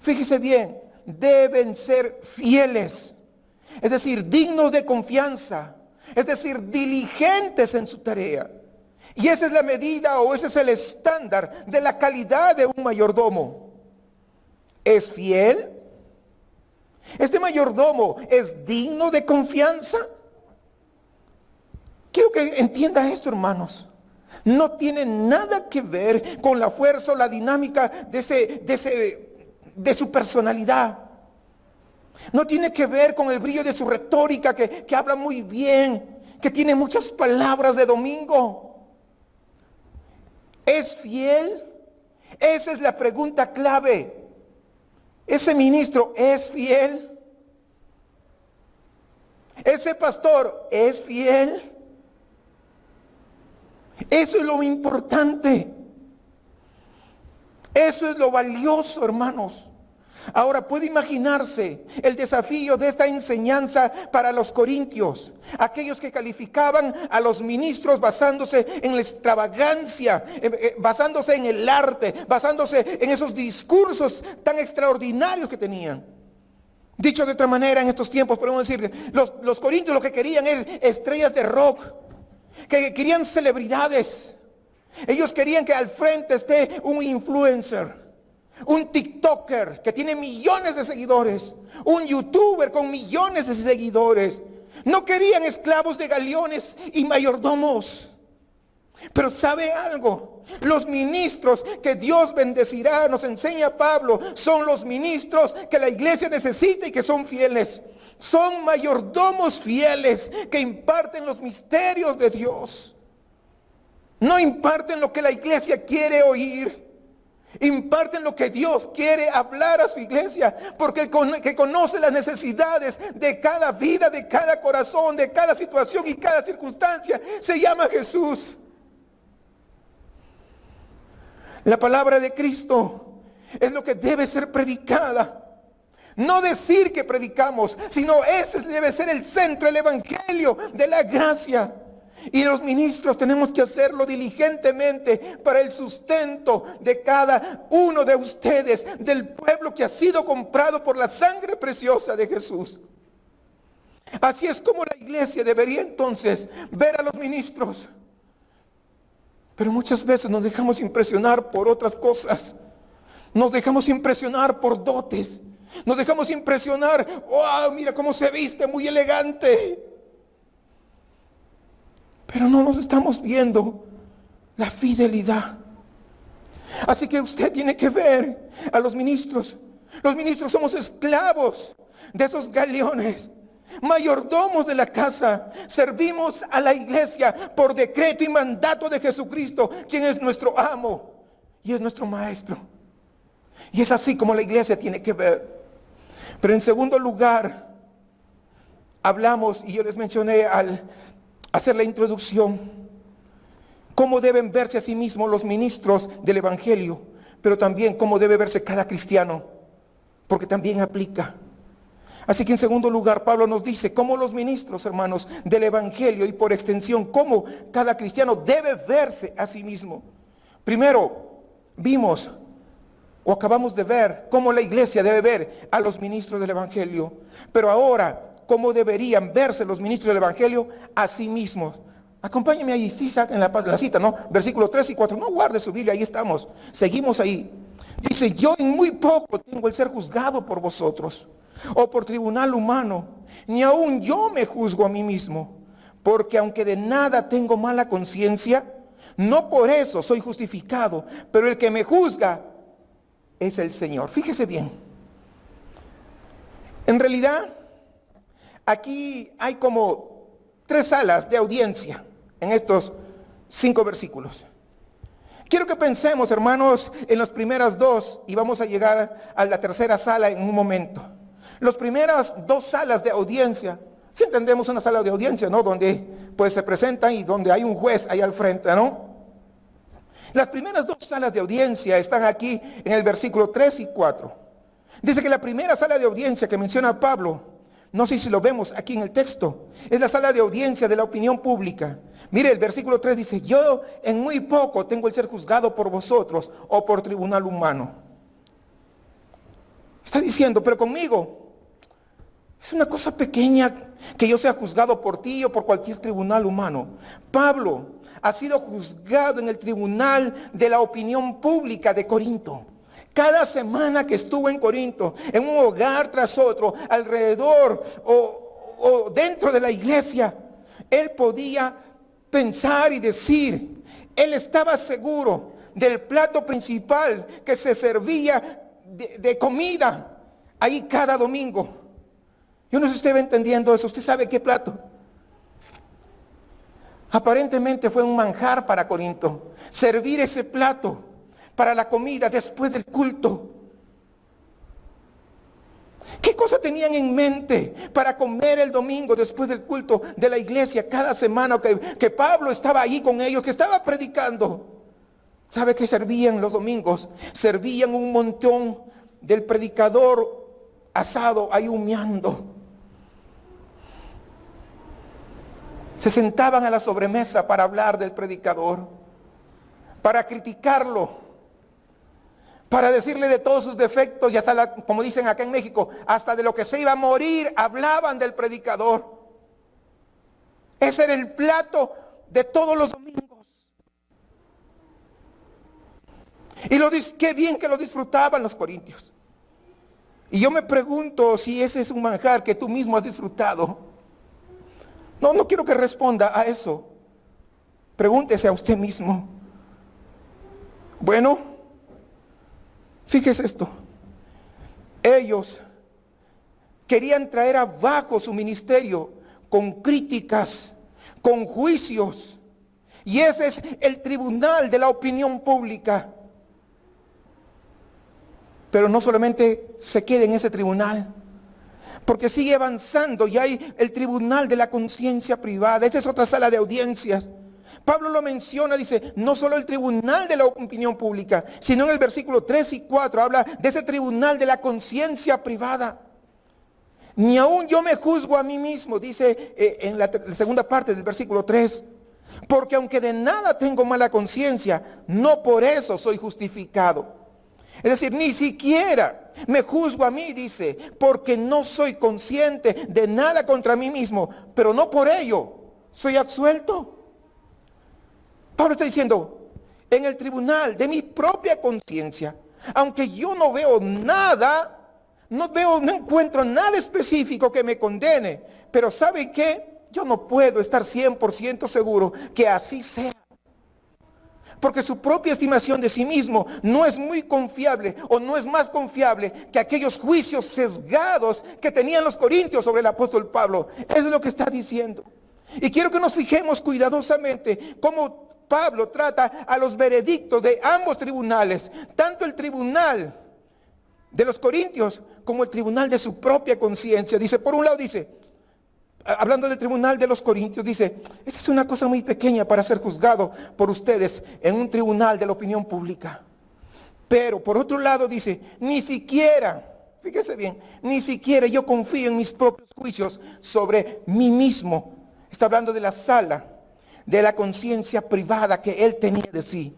fíjese bien, deben ser fieles. Es decir, dignos de confianza, es decir, diligentes en su tarea. Y esa es la medida o ese es el estándar de la calidad de un mayordomo. ¿Es fiel? ¿Este mayordomo es digno de confianza? Quiero que entienda esto, hermanos. No tiene nada que ver con la fuerza o la dinámica de su personalidad. No tiene que ver con el brillo de su retórica que habla muy bien, que tiene muchas palabras de domingo. ¿Es fiel? Esa es la pregunta clave. ¿Ese ministro es fiel? ¿Ese pastor es fiel? Eso es lo importante. Eso es lo valioso, hermanos. Ahora puede imaginarse el desafío de esta enseñanza para los corintios, aquellos que calificaban a los ministros basándose en la extravagancia, basándose en el arte, basándose en esos discursos tan extraordinarios que tenían. Dicho de otra manera, en estos tiempos podemos decir, los corintios lo que querían es estrellas de rock, que querían celebridades. Ellos querían que al frente esté un influencer, un TikToker que tiene millones de seguidores, un YouTuber con millones de seguidores. No querían esclavos de galeones y mayordomos. Pero ¿sabe algo? Los ministros que Dios bendecirá, nos enseña Pablo, son los ministros que la iglesia necesita y que son fieles. Son mayordomos fieles que imparten los misterios de Dios. No imparten lo que la iglesia quiere oír. Imparten lo que Dios quiere hablar a su iglesia, porque el que conoce las necesidades de cada vida, de cada corazón, de cada situación y cada circunstancia, se llama Jesús. La palabra de Cristo es lo que debe ser predicada. No decir que predicamos, sino ese debe ser el centro, el evangelio de la gracia. Y los ministros tenemos que hacerlo diligentemente para el sustento de cada uno de ustedes, del pueblo que ha sido comprado por la sangre preciosa de Jesús. Así es como la iglesia debería entonces ver a los ministros. Pero muchas veces nos dejamos impresionar por otras cosas. Nos dejamos impresionar por dotes. Nos dejamos impresionar, wow, mira cómo se viste, muy elegante. Pero no nos estamos viendo la fidelidad. Así que usted tiene que ver a los ministros. Los ministros somos esclavos de esos galeones, mayordomos de la casa. Servimos a la iglesia por decreto y mandato de Jesucristo, quien es nuestro amo y es nuestro maestro. Y es así como la iglesia tiene que ver. Pero en segundo lugar, hablamos, y yo les mencioné al hacer la introducción, cómo deben verse a sí mismos los ministros del evangelio, pero también cómo debe verse cada cristiano, porque también aplica. Así que en segundo lugar, Pablo nos dice cómo los ministros, hermanos, del evangelio y por extensión, cómo cada cristiano debe verse a sí mismo. Primero, vimos o acabamos de ver cómo la iglesia debe ver a los ministros del evangelio, pero ahora, cómo deberían verse los ministros del evangelio a sí mismos. Acompáñenme ahí, sí, saquen la cita, ¿no? Versículo 3 y 4, no guarde su Biblia, ahí estamos, seguimos ahí. Dice, yo en muy poco tengo el ser juzgado por vosotros, o por tribunal humano, ni aun yo me juzgo a mí mismo, porque aunque de nada tengo mala conciencia, no por eso soy justificado, pero el que me juzga es el Señor. Fíjese bien, en realidad, aquí hay como 3 salas de audiencia en estos 5 versículos. Quiero que pensemos, hermanos, en las primeras 2 y vamos a llegar a la tercera sala en un momento. Las primeras 2 salas de audiencia, si entendemos una sala de audiencia, ¿no? Donde pues se presentan y donde hay un juez ahí al frente, ¿no? Las primeras 2 salas de audiencia están aquí en el versículo 3 y 4. Dice que la primera sala de audiencia que menciona Pablo, no sé si lo vemos aquí en el texto, es la sala de audiencia de la opinión pública. Mire, el versículo 3 dice, yo en muy poco tengo el ser juzgado por vosotros o por tribunal humano. Está diciendo, pero conmigo es una cosa pequeña que yo sea juzgado por ti o por cualquier tribunal humano. Pablo ha sido juzgado en el tribunal de la opinión pública de Corinto. Cada semana que estuvo en Corinto, en un hogar tras otro, alrededor o dentro de la iglesia, él podía pensar y decir, él estaba seguro del plato principal que se servía de comida ahí cada domingo. Yo no sé si usted va entendiendo eso. ¿Usted sabe qué plato? Aparentemente fue un manjar para Corinto, servir ese plato para la comida después del culto. ¿Qué cosa tenían en mente para comer el domingo después del culto de la iglesia cada semana que Pablo estaba allí con ellos, que estaba predicando? ¿Sabe qué servían los domingos? Servían un montón del predicador asado ahí humeando. Se sentaban a la sobremesa para hablar del predicador, para criticarlo, para decirle de todos sus defectos y hasta, como dicen acá en México, hasta de lo que se iba a morir, hablaban del predicador. Ese era el plato de todos los domingos. Y qué bien que lo disfrutaban los corintios. Y yo me pregunto si ese es un manjar que tú mismo has disfrutado. No quiero que responda a eso. Pregúntese a usted mismo. Bueno, fíjese esto. Ellos querían traer abajo su ministerio con críticas, con juicios. Y ese es el tribunal de la opinión pública. Pero no solamente se queda en ese tribunal, porque sigue avanzando y hay el tribunal de la conciencia privada. Esta es otra sala de audiencias. Pablo lo menciona, dice, no solo el tribunal de la opinión pública, sino en el versículo 3 y 4 habla de ese tribunal de la conciencia privada. Ni aún yo me juzgo a mí mismo, dice en la segunda parte del versículo 3. Porque aunque de nada tengo mala conciencia, no por eso soy justificado. Es decir, ni siquiera me juzgo a mí, dice, porque no soy consciente de nada contra mí mismo, pero no por ello soy absuelto. Pablo está diciendo, en el tribunal de mi propia conciencia, aunque yo no veo nada, no encuentro nada específico que me condene, pero ¿sabe qué? Yo no puedo estar 100% seguro que así sea. Porque su propia estimación de sí mismo no es muy confiable o no es más confiable que aquellos juicios sesgados que tenían los corintios sobre el apóstol Pablo. Eso es lo que está diciendo. Y quiero que nos fijemos cuidadosamente cómo Pablo trata a los veredictos de ambos tribunales, tanto el tribunal de los corintios como el tribunal de su propia conciencia. Dice, por un lado dice, hablando del tribunal de los corintios, dice, esta es una cosa muy pequeña para ser juzgado por ustedes en un tribunal de la opinión pública. Pero por otro lado dice, ni siquiera, fíjese bien, ni siquiera yo confío en mis propios juicios sobre mí mismo. Está hablando de la sala, de la conciencia privada que él tenía de sí.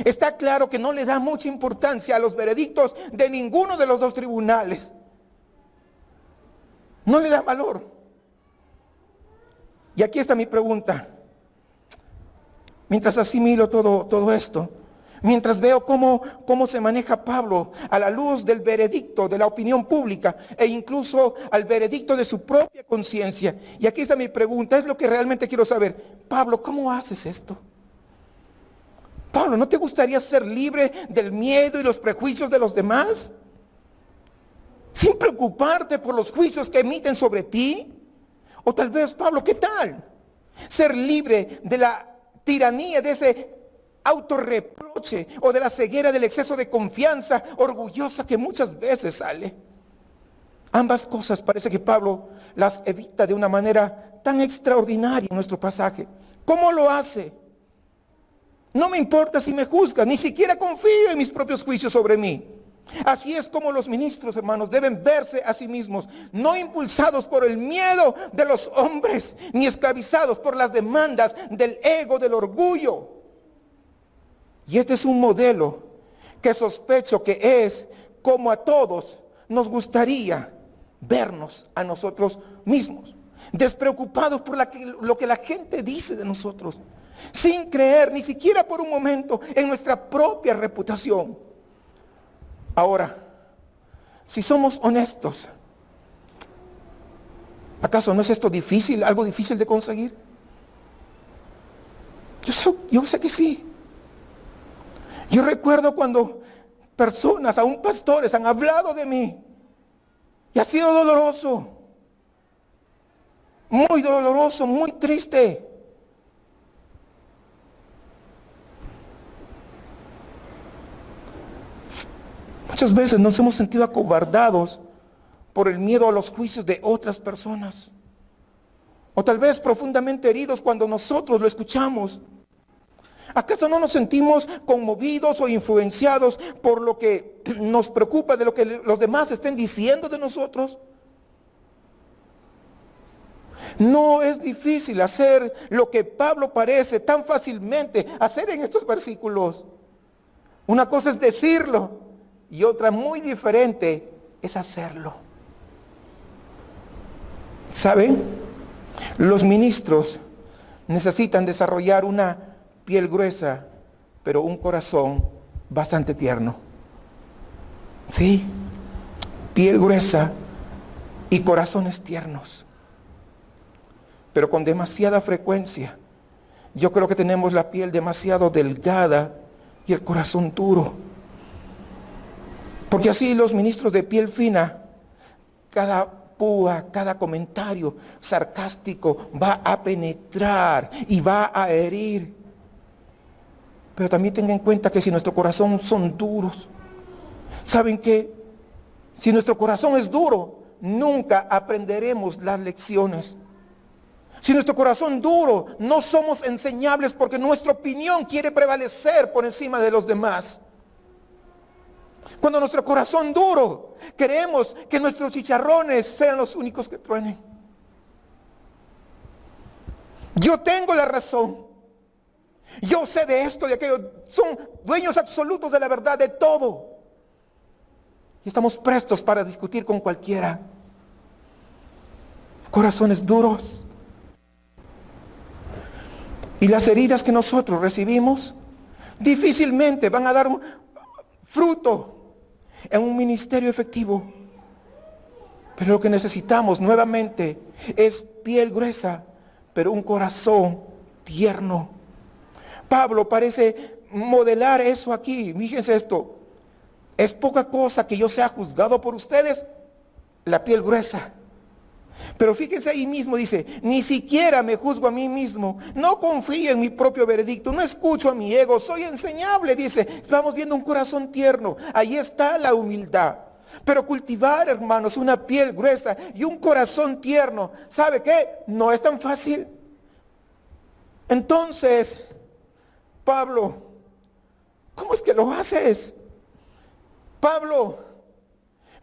Está claro que no le da mucha importancia a los veredictos de ninguno de los dos tribunales. No le da valor. Y aquí está mi pregunta. Mientras asimilo todo esto, mientras veo cómo se maneja Pablo a la luz del veredicto de la opinión pública e incluso al veredicto de su propia conciencia. Y aquí está mi pregunta, es lo que realmente quiero saber. Pablo, ¿cómo haces esto? Pablo, ¿no te gustaría ser libre del miedo y los prejuicios de los demás? Sin preocuparte por los juicios que emiten sobre ti. O tal vez, Pablo, ¿qué tal? Ser libre de la tiranía, de ese autorreproche o de la ceguera del exceso de confianza orgullosa que muchas veces sale. Ambas cosas parece que Pablo las evita de una manera tan extraordinaria en nuestro pasaje. ¿Cómo lo hace? No me importa si me juzgan, ni siquiera confío en mis propios juicios sobre mí. Así es como los ministros, hermanos, deben verse a sí mismos, no impulsados por el miedo de los hombres, ni esclavizados por las demandas del ego, del orgullo. Y este es un modelo que sospecho que es como a todos nos gustaría vernos a nosotros mismos, despreocupados por lo que la gente dice de nosotros, sin creer ni siquiera por un momento en nuestra propia reputación. Ahora, si somos honestos, ¿acaso no es esto difícil, algo difícil de conseguir? Yo sé que sí. Yo recuerdo cuando personas, aún pastores, han hablado de mí y ha sido doloroso, muy triste. Muchas veces nos hemos sentido acobardados por el miedo a los juicios de otras personas. O tal vez profundamente heridos cuando nosotros lo escuchamos. ¿Acaso no nos sentimos conmovidos o influenciados por lo que nos preocupa de lo que los demás estén diciendo de nosotros? No es difícil hacer lo que Pablo parece tan fácilmente hacer en estos versículos. Una cosa es decirlo y otra muy diferente es hacerlo. ¿Saben? Los ministros necesitan desarrollar una piel gruesa, pero un corazón bastante tierno. Sí, piel gruesa y corazones tiernos. Pero con demasiada frecuencia, yo creo que tenemos la piel demasiado delgada y el corazón duro. Porque así los ministros de piel fina, cada púa, cada comentario sarcástico va a penetrar y va a herir. Pero también tengan en cuenta que si nuestro corazón son duros, ¿saben qué? Si nuestro corazón es duro, nunca aprenderemos las lecciones. Si nuestro corazón duro, no somos enseñables porque nuestra opinión quiere prevalecer por encima de los demás. Cuando nuestro corazón duro, queremos que nuestros chicharrones sean los únicos que truenen. Yo tengo la razón. Yo sé de esto, de aquello. Son dueños absolutos de la verdad de todo. Y estamos prestos para discutir con cualquiera. Corazones duros. Y las heridas que nosotros recibimos difícilmente van a dar un fruto en un ministerio efectivo. Pero lo que necesitamos nuevamente es piel gruesa, pero un corazón tierno. Pablo parece modelar eso aquí. Fíjense esto. Es poca cosa que yo sea juzgado por ustedes, la piel gruesa. Pero fíjense ahí mismo, dice, ni siquiera me juzgo a mí mismo, no confío en mi propio veredicto, no escucho a mi ego, soy enseñable, dice. Estamos viendo un corazón tierno, ahí está la humildad. Pero cultivar, hermanos, una piel gruesa y un corazón tierno, ¿sabe qué? No es tan fácil. Entonces, Pablo, ¿cómo es que lo haces? Pablo,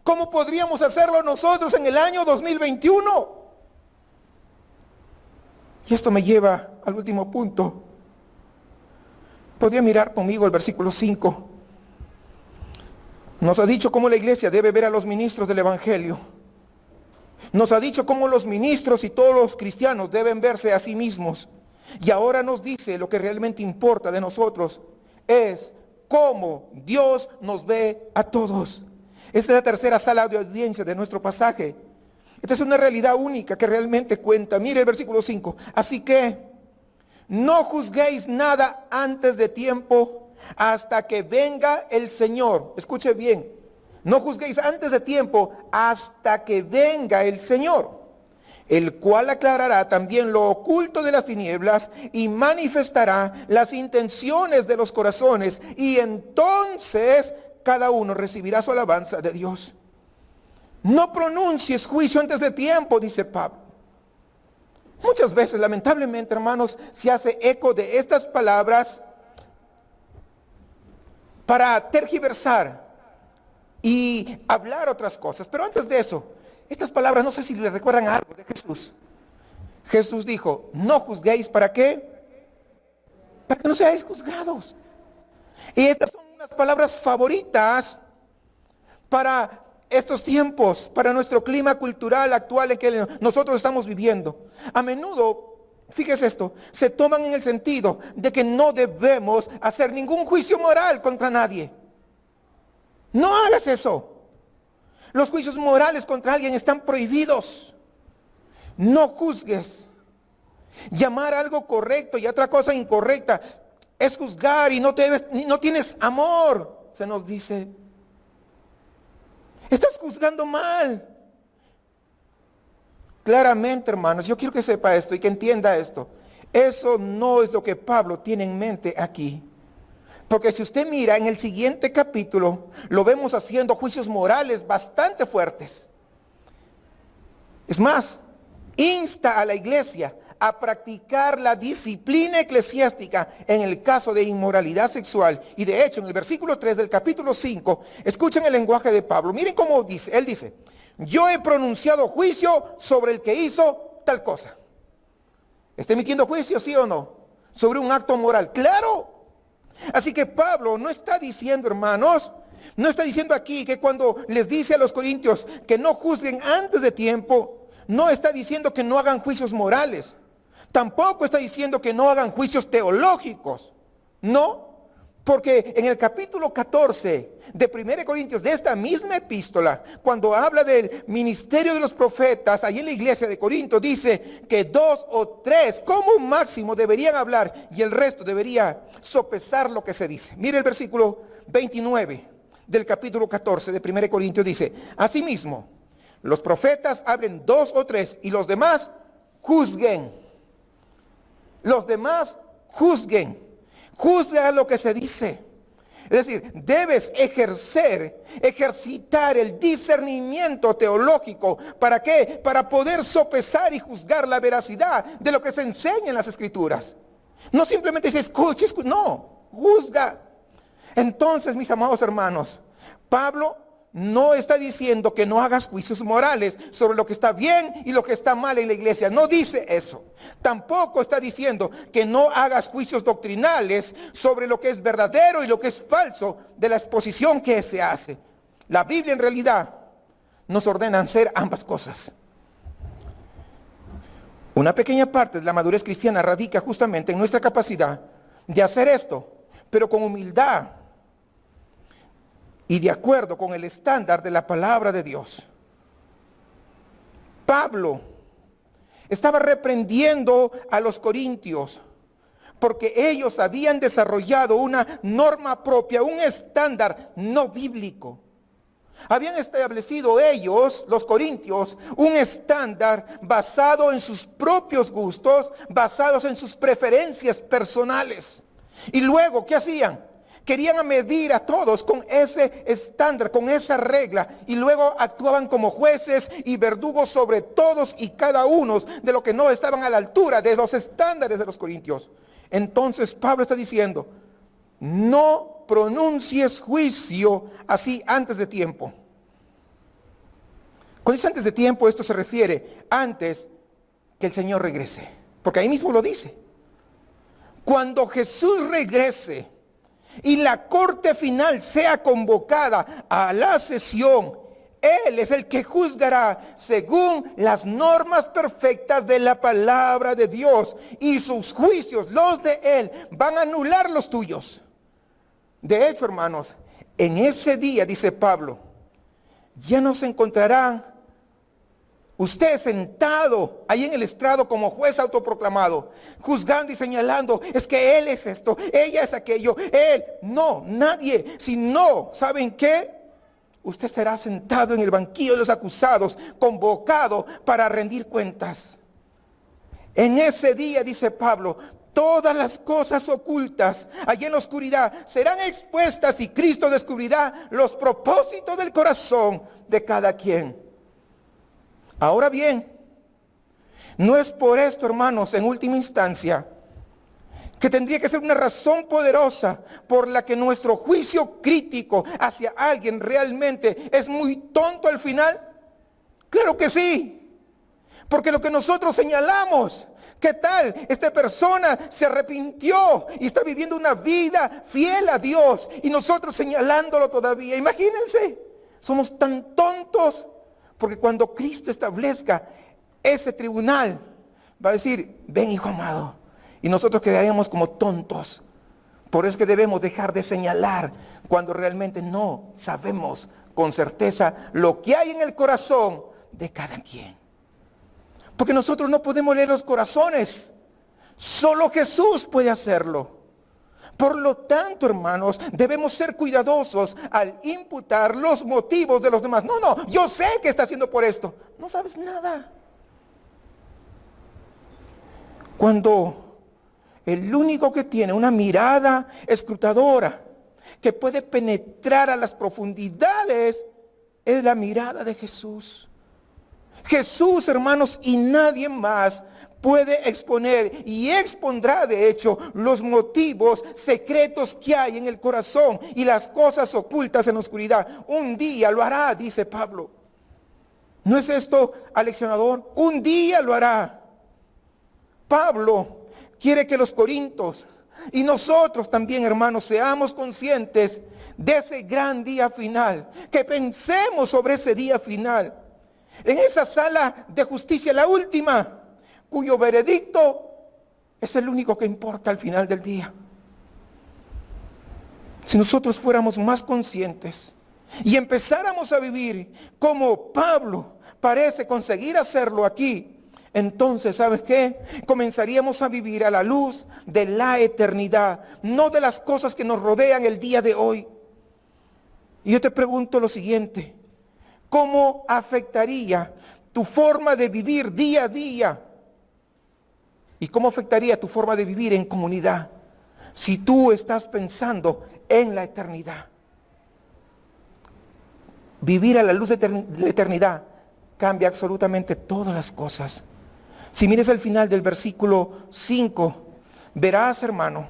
¿cómo podríamos hacerlo nosotros en el año 2021? Y esto me lleva al último punto. Podría mirar conmigo el versículo 5. Nos ha dicho cómo la iglesia debe ver a los ministros del evangelio. Nos ha dicho cómo los ministros y todos los cristianos deben verse a sí mismos. Y ahora nos dice lo que realmente importa de nosotros es cómo Dios nos ve a todos. Esta es la tercera sala de audiencia de nuestro pasaje. Esta es una realidad única que realmente cuenta. Mire el versículo 5. Así que no juzguéis nada antes de tiempo hasta que venga el Señor. Escuche bien. No juzguéis antes de tiempo hasta que venga el Señor, el cual aclarará también lo oculto de las tinieblas y manifestará las intenciones de los corazones. Y entonces cada uno recibirá su alabanza de Dios. No pronuncies juicio antes de tiempo, dice Pablo. Muchas veces, lamentablemente, hermanos, se hace eco de estas palabras para tergiversar y hablar otras cosas. Pero antes de eso, estas palabras, no sé si le recuerdan algo de Jesús. Jesús dijo, no juzguéis, ¿para qué? Para que no seáis juzgados. Y estas son unas palabras favoritas para estos tiempos, para nuestro clima cultural actual en que nosotros estamos viviendo. A menudo, fíjese esto, se toman en el sentido de que no debemos hacer ningún juicio moral contra nadie. No hagas eso. Los juicios morales contra alguien están prohibidos. No juzgues. Llamar algo correcto y otra cosa incorrecta es juzgar y no tienes amor, se nos dice. Estás juzgando mal. Claramente, hermanos, yo quiero que sepa esto y que entienda esto. Eso no es lo que Pablo tiene en mente aquí. Porque si usted mira en el siguiente capítulo, lo vemos haciendo juicios morales bastante fuertes. Es más, insta a la iglesia a practicar la disciplina eclesiástica en el caso de inmoralidad sexual. Y de hecho, en el versículo 3 del capítulo 5, escuchen el lenguaje de Pablo. Miren cómo dice, él dice, yo he pronunciado juicio sobre el que hizo tal cosa. ¿Está emitiendo juicio, sí o no? Sobre un acto moral. ¡Claro! Así que Pablo no está diciendo, hermanos, no está diciendo aquí que cuando les dice a los corintios que no juzguen antes de tiempo, no está diciendo que no hagan juicios morales. Tampoco está diciendo que no hagan juicios teológicos. No, porque en el capítulo 14 de 1 Corintios, de esta misma epístola, cuando habla del ministerio de los profetas, ahí en la iglesia de Corinto, dice que 2 o 3 como máximo deberían hablar y el resto debería sopesar lo que se dice. Mire el versículo 29 del capítulo 14 de 1 Corintios, dice, asimismo, los profetas hablen 2 o 3 y los demás juzguen. Los demás juzguen. Juzga lo que se dice. Es decir, debes ejercitar el discernimiento teológico. ¿Para qué? Para poder sopesar y juzgar la veracidad de lo que se enseña en las Escrituras. No simplemente se escucha, no, juzga. Entonces, mis amados hermanos, Pablo no está diciendo que no hagas juicios morales sobre lo que está bien y lo que está mal en la iglesia. No dice eso. Tampoco está diciendo que no hagas juicios doctrinales sobre lo que es verdadero y lo que es falso de la exposición que se hace. La Biblia en realidad nos ordena hacer ambas cosas. Una pequeña parte de la madurez cristiana radica justamente en nuestra capacidad de hacer esto, pero con humildad y de acuerdo con el estándar de la palabra de Dios. Pablo estaba reprendiendo a los corintios porque ellos habían desarrollado una norma propia, un estándar no bíblico. Habían establecido ellos, los corintios, un estándar basado en sus propios gustos, basados en sus preferencias personales. Y luego, ¿qué hacían? Querían medir a todos con ese estándar, con esa regla, y luego actuaban como jueces y verdugos sobre todos y cada uno de los que no estaban a la altura de los estándares de los corintios. Entonces Pablo está diciendo, no pronuncies juicio así antes de tiempo. Cuando dice antes de tiempo, esto se refiere antes que el Señor regrese, porque ahí mismo lo dice. Cuando Jesús regrese y la corte final sea convocada a la sesión, Él es el que juzgará según las normas perfectas de la palabra de Dios, y sus juicios, los de Él, van a anular los tuyos. De hecho, hermanos, en ese día, dice Pablo, ya no se encontrarán usted sentado ahí en el estrado como juez autoproclamado, juzgando y señalando, es que él es esto, ella es aquello, él, no, nadie. Si no, ¿saben qué? Usted será sentado en el banquillo de los acusados, convocado para rendir cuentas. En ese día, dice Pablo, todas las cosas ocultas allí en la oscuridad serán expuestas y Cristo descubrirá los propósitos del corazón de cada quien. Ahora bien, no es por esto, hermanos, en última instancia, que tendría que ser una razón poderosa por la que nuestro juicio crítico hacia alguien realmente es muy tonto al final. Claro que sí, porque lo que nosotros señalamos, ¿qué tal? Esta persona se arrepintió y está viviendo una vida fiel a Dios y nosotros señalándolo todavía. Imagínense, somos tan tontos. Porque cuando Cristo establezca ese tribunal, va a decir, ven hijo amado. Y nosotros quedaremos como tontos. Por eso es que debemos dejar de señalar cuando realmente no sabemos con certeza lo que hay en el corazón de cada quien. Porque nosotros no podemos leer los corazones. Solo Jesús puede hacerlo. Por lo tanto, hermanos, debemos ser cuidadosos al imputar los motivos de los demás. No, yo sé que está haciendo por esto. No sabes nada. Cuando el único que tiene una mirada escrutadora, que puede penetrar a las profundidades, es la mirada de Jesús. Jesús, hermanos, y nadie más puede exponer y expondrá de hecho los motivos secretos que hay en el corazón y las cosas ocultas en la oscuridad. Un día lo hará, dice Pablo. ¿No es esto aleccionador? Un día lo hará. Pablo quiere que los corintios y nosotros también, hermanos, seamos conscientes de ese gran día final, que pensemos sobre ese día final, en esa sala de justicia, la última, cuyo veredicto es el único que importa al final del día. Si nosotros fuéramos más conscientes y empezáramos a vivir como Pablo parece conseguir hacerlo aquí, entonces, ¿sabes qué? Comenzaríamos a vivir a la luz de la eternidad, no de las cosas que nos rodean el día de hoy. Y yo te pregunto lo siguiente: ¿cómo afectaría tu forma de vivir día a día? ¿Y cómo afectaría tu forma de vivir en comunidad si tú estás pensando en la eternidad? Vivir a la luz de la eternidad cambia absolutamente todas las cosas. Si mires al final del versículo 5, verás, hermano,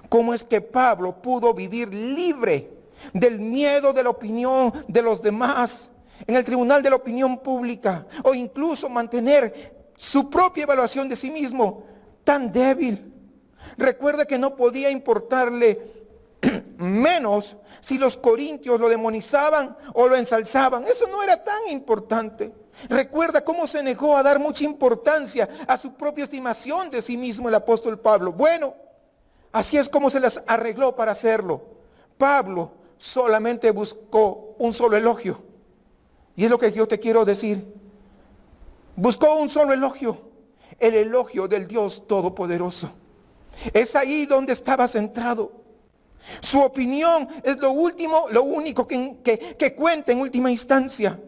cómo es que Pablo pudo vivir libre del miedo de la opinión de los demás en el tribunal de la opinión pública, o incluso mantener su propia evaluación de sí mismo tan débil. Recuerda que no podía importarle menos si los corintios lo demonizaban o lo ensalzaban. Eso no era tan importante. Recuerda cómo se negó a dar mucha importancia a su propia estimación de sí mismo el apóstol Pablo. Bueno, así es como se las arregló para hacerlo. Pablo solamente buscó un solo elogio. Y es lo que yo te quiero decir. Buscó un solo elogio, el elogio del Dios Todopoderoso. Es ahí donde estaba centrado. Su opinión es lo último, lo único que cuenta en última instancia.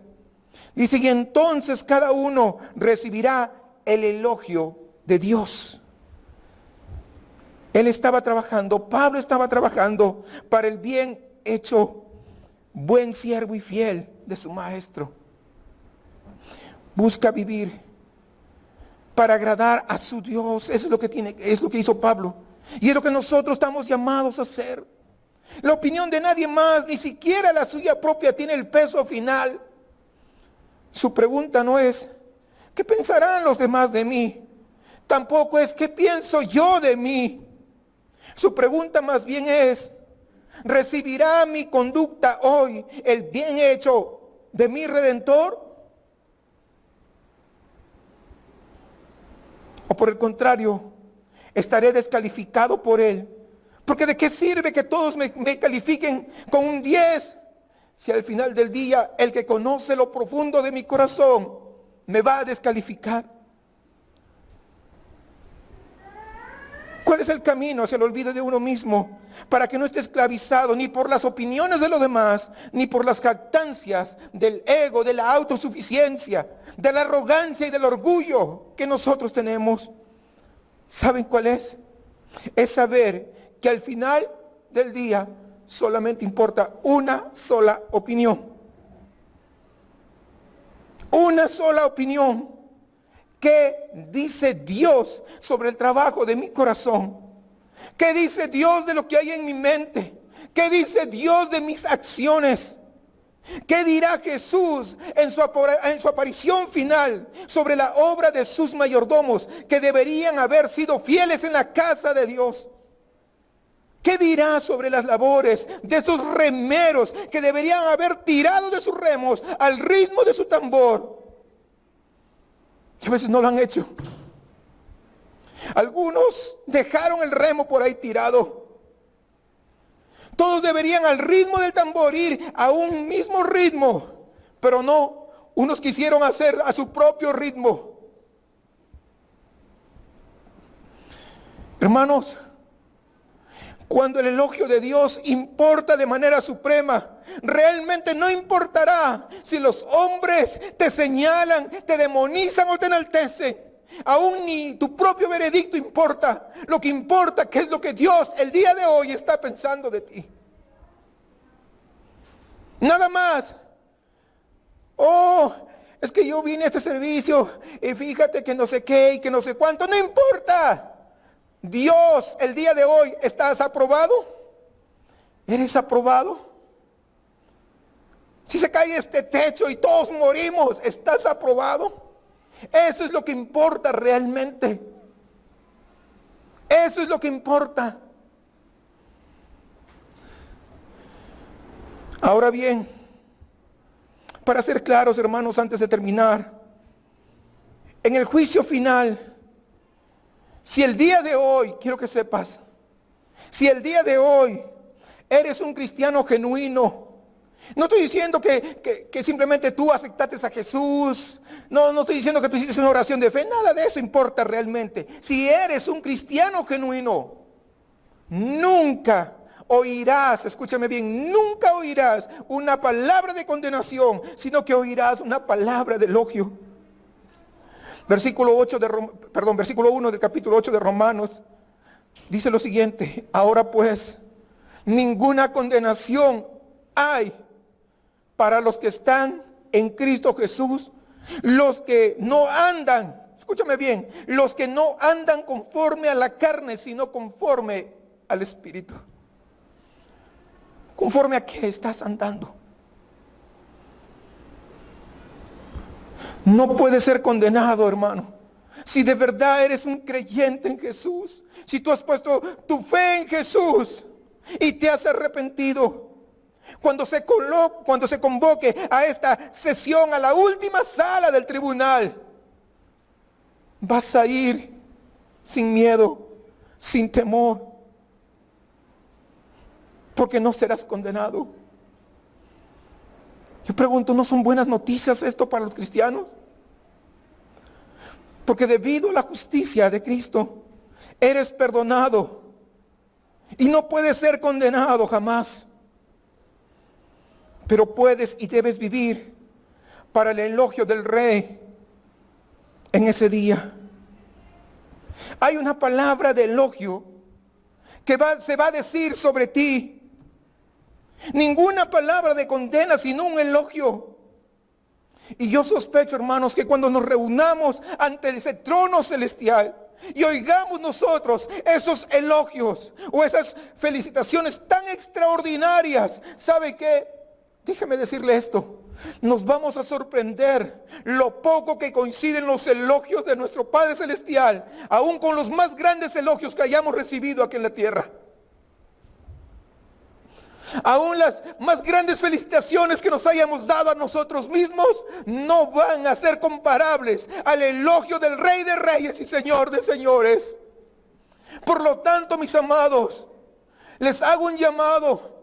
Dice, y entonces cada uno recibirá el elogio de Dios. Él estaba trabajando, Pablo estaba trabajando para el bien hecho, buen siervo y fiel de su maestro. Busca vivir para agradar a su Dios. Eso es lo que hizo Pablo. Y es lo que nosotros estamos llamados a hacer. La opinión de nadie más, ni siquiera la suya propia, tiene el peso final. Su pregunta no es, ¿qué pensarán los demás de mí? Tampoco es, ¿qué pienso yo de mí? Su pregunta más bien es, ¿recibirá mi conducta hoy el bien hecho de mi Redentor? ¿O por el contrario, estaré descalificado por Él? Porque ¿de qué sirve que todos me califiquen con un 10 si al final del día el que conoce lo profundo de mi corazón me va a descalificar? ¿Cuál es el camino hacia el olvido de uno mismo para que no esté esclavizado ni por las opiniones de los demás, ni por las jactancias del ego, de la autosuficiencia, de la arrogancia y del orgullo que nosotros tenemos? ¿Saben cuál es? Es saber que al final del día solamente importa una sola opinión. Una sola opinión. ¿Qué dice Dios sobre el trabajo de mi corazón? ¿Qué dice Dios de lo que hay en mi mente? ¿Qué dice Dios de mis acciones? ¿Qué dirá Jesús en su aparición final sobre la obra de sus mayordomos que deberían haber sido fieles en la casa de Dios? ¿Qué dirá sobre las labores de esos remeros que deberían haber tirado de sus remos al ritmo de su tambor? Y a veces no lo han hecho. Algunos dejaron el remo por ahí tirado. Todos deberían al ritmo del tambor ir a un mismo ritmo, pero no, unos quisieron hacer a su propio ritmo. Hermanos, cuando el elogio de Dios importa de manera suprema, realmente no importará si los hombres te señalan, te demonizan o te enaltecen. Aún ni tu propio veredicto importa. Lo que importa que es lo que Dios el día de hoy está pensando de ti. Nada más. Oh, es que yo vine a este servicio y fíjate que no sé qué y que no sé cuánto. No importa. Dios, el día de hoy, ¿estás aprobado? ¿Eres aprobado? Si se cae este techo y todos morimos, ¿estás aprobado? Eso es lo que importa realmente. Eso es lo que importa. Ahora bien, para ser claros, hermanos, antes de terminar, en el juicio final, si el día de hoy, quiero que sepas, si el día de hoy eres un cristiano genuino, no estoy diciendo que simplemente tú aceptaste a Jesús, no estoy diciendo que tú hiciste una oración de fe, nada de eso importa realmente. Si eres un cristiano genuino, nunca oirás, escúchame bien, nunca oirás una palabra de condenación, sino que oirás una palabra de elogio. Versículo 1 del capítulo 8 de Romanos dice lo siguiente: ahora pues, ninguna condenación hay para los que están en Cristo Jesús, los que no andan, escúchame bien, los que no andan conforme a la carne, sino conforme al Espíritu. ¿Conforme a qué estás andando? No puedes ser condenado, hermano. Si de verdad eres un creyente en Jesús, si tú has puesto tu fe en Jesús y te has arrepentido, cuando se convoque a esta sesión, a la última sala del tribunal, vas a ir sin miedo, sin temor, porque no serás condenado. Yo pregunto, ¿no son buenas noticias esto para los cristianos? Porque debido a la justicia de Cristo, eres perdonado y no puedes ser condenado jamás. Pero puedes y debes vivir para el elogio del Rey en ese día. Hay una palabra de elogio que se va a decir sobre ti. Ninguna palabra de condena, sino un elogio. Y yo sospecho, hermanos, que cuando nos reunamos ante ese trono celestial y oigamos nosotros esos elogios o esas felicitaciones tan extraordinarias, ¿sabe qué? Déjeme decirle esto, nos vamos a sorprender lo poco que coinciden los elogios de nuestro Padre Celestial, aún con los más grandes elogios que hayamos recibido aquí en la tierra. Aún las más grandes felicitaciones que nos hayamos dado a nosotros mismos no van a ser comparables al elogio del Rey de Reyes y Señor de Señores. Por lo tanto, mis amados, les hago un llamado.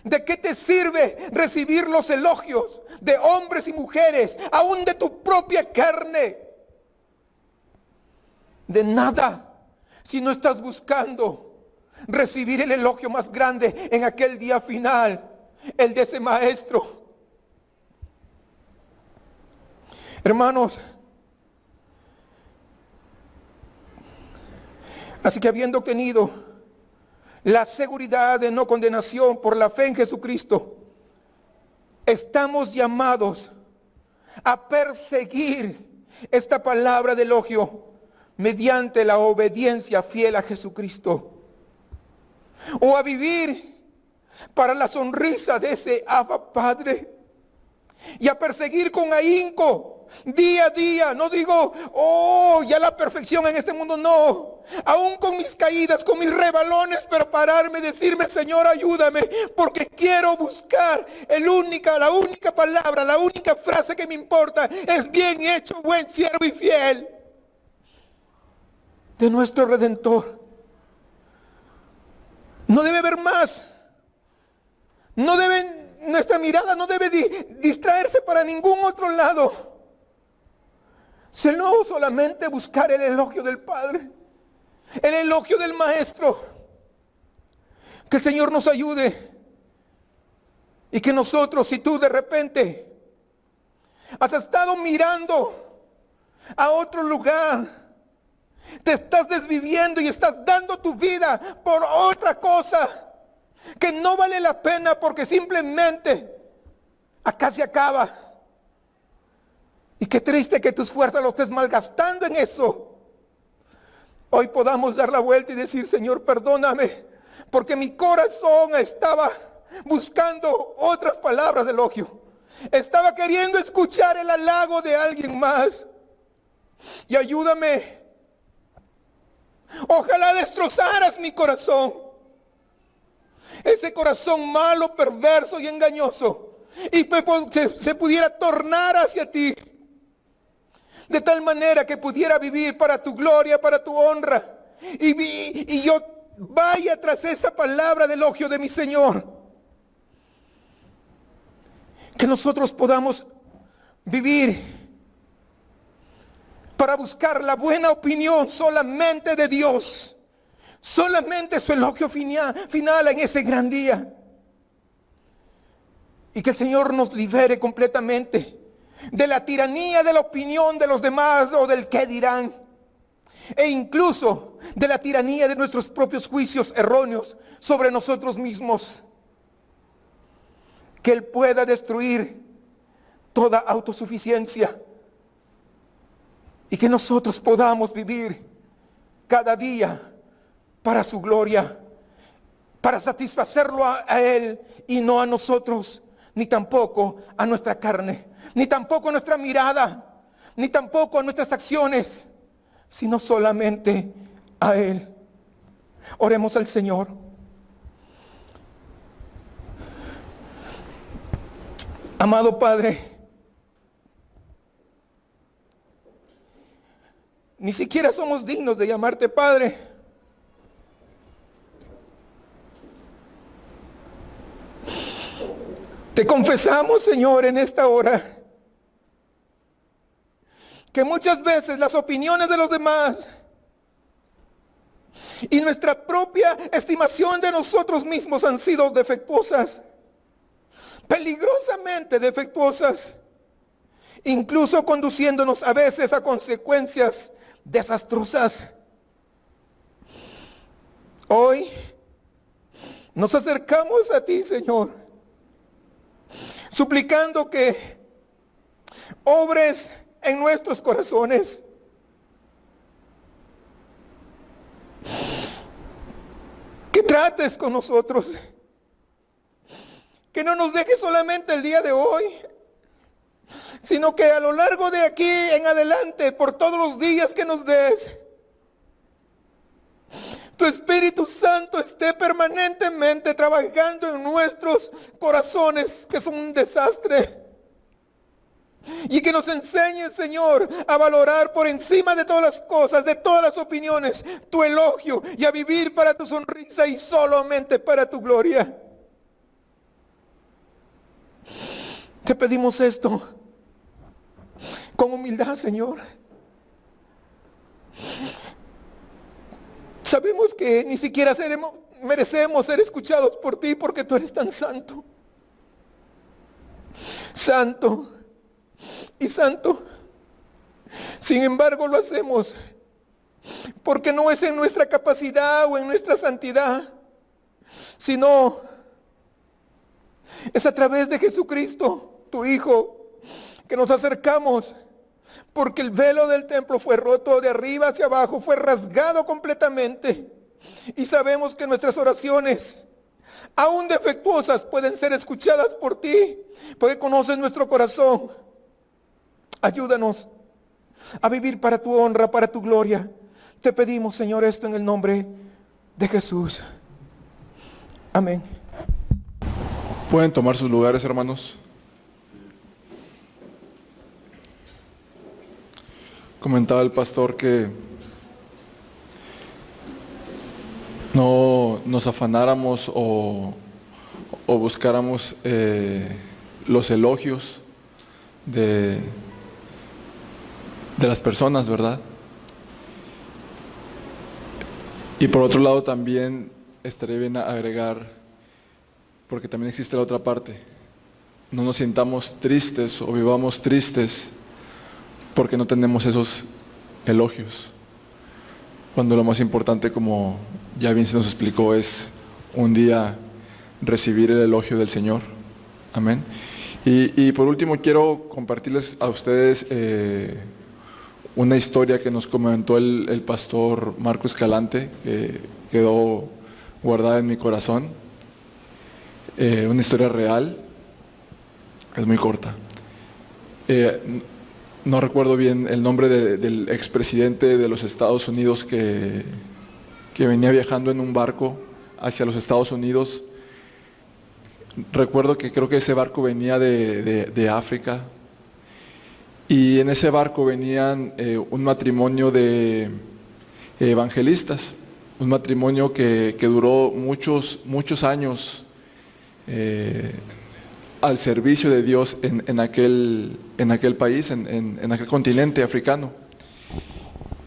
¿De qué te sirve recibir los elogios de hombres y mujeres, aún de tu propia carne? De nada, si no estás buscando recibir el elogio más grande en aquel día final, el de ese maestro. Hermanos, así que habiendo obtenido la seguridad de no condenación por la fe en Jesucristo, estamos llamados a perseguir esta palabra de elogio mediante la obediencia fiel a Jesucristo, o a vivir para la sonrisa de ese Abba Padre, y a perseguir con ahínco día a día. No digo, ya la perfección en este mundo, no. Aún con mis caídas, con mis rebalones, pero pararme y decirme: Señor, ayúdame, porque quiero buscar la única palabra, la única frase que me importa es: bien hecho, buen siervo y fiel, de nuestro Redentor. No debe haber más. Nuestra mirada no debe distraerse para ningún otro lado, sino solamente buscar el elogio del Padre, el elogio del Maestro. Que el Señor nos ayude y que nosotros, si tú de repente has estado mirando a otro lugar, te estás desviviendo y estás dando tu vida por otra cosa que no vale la pena, porque simplemente acá se acaba. Y qué triste que tus fuerzas lo estés malgastando en eso. Hoy podamos dar la vuelta y decir, Señor, perdóname, porque mi corazón estaba buscando otras palabras de elogio. Estaba queriendo escuchar el halago de alguien más. Y ayúdame. Ojalá destrozaras mi corazón. Ese corazón malo, perverso y engañoso. Y se pudiera tornar hacia ti. De tal manera que pudiera vivir para tu gloria, para tu honra. Y yo vaya tras esa palabra de elogio de mi Señor. Que nosotros podamos vivir para buscar la buena opinión solamente de Dios. Solamente su elogio final en ese gran día. Y que el Señor nos libere completamente de la tiranía de la opinión de los demás o del qué dirán. E incluso de la tiranía de nuestros propios juicios erróneos sobre nosotros mismos. Que Él pueda destruir toda autosuficiencia. Y que nosotros podamos vivir cada día para su gloria, para satisfacerlo a Él y no a nosotros, ni tampoco a nuestra carne, ni tampoco a nuestra mirada, ni tampoco a nuestras acciones, sino solamente a Él. Oremos al Señor. Amado Padre, ni siquiera somos dignos de llamarte Padre. Te confesamos, Señor, en esta hora, que muchas veces las opiniones de los demás y nuestra propia estimación de nosotros mismos han sido defectuosas, peligrosamente defectuosas, incluso conduciéndonos a veces a consecuencias desastrosas. Hoy nos acercamos a ti, Señor, suplicando que obres en nuestros corazones, que trates con nosotros, que no nos dejes solamente el día de hoy, sino que a lo largo de aquí en adelante, por todos los días que nos des, tu Espíritu Santo esté permanentemente trabajando en nuestros corazones, que son un desastre. Y que nos enseñe, Señor, a valorar por encima de todas las cosas, de todas las opiniones, tu elogio, y a vivir para tu sonrisa y solamente para tu gloria. Te pedimos esto con humildad, Señor. Sabemos que ni siquiera merecemos ser escuchados por ti, porque tú eres tan santo. Santo y santo. Sin embargo, lo hacemos porque no es en nuestra capacidad o en nuestra santidad, sino es a través de Jesucristo, tu Hijo, que nos acercamos, porque el velo del templo fue roto de arriba hacia abajo, fue rasgado completamente. Y sabemos que nuestras oraciones, aún defectuosas, pueden ser escuchadas por ti, porque conoces nuestro corazón. Ayúdanos a vivir para tu honra, para tu gloria. Te pedimos, Señor, esto en el nombre de Jesús. Amén. Pueden tomar sus lugares, hermanos. Comentaba el pastor que no nos afanáramos o buscáramos los elogios de las personas, ¿verdad? Y por otro lado también estaría bien agregar, porque también existe la otra parte, no nos sintamos tristes o vivamos tristes porque no tenemos esos elogios, cuando lo más importante, como ya bien se nos explicó, es un día recibir el elogio del Señor. Amén. Y por último quiero compartirles a ustedes una historia que nos comentó el pastor Marco Escalante, que quedó guardada en mi corazón. Una historia real, es muy corta. No recuerdo bien el nombre del expresidente de los Estados Unidos que venía viajando en un barco hacia los Estados Unidos. Recuerdo que creo que ese barco venía de África, y en ese barco venían un matrimonio de evangelistas, un matrimonio que duró muchos años al servicio de Dios en aquel país, en aquel continente africano.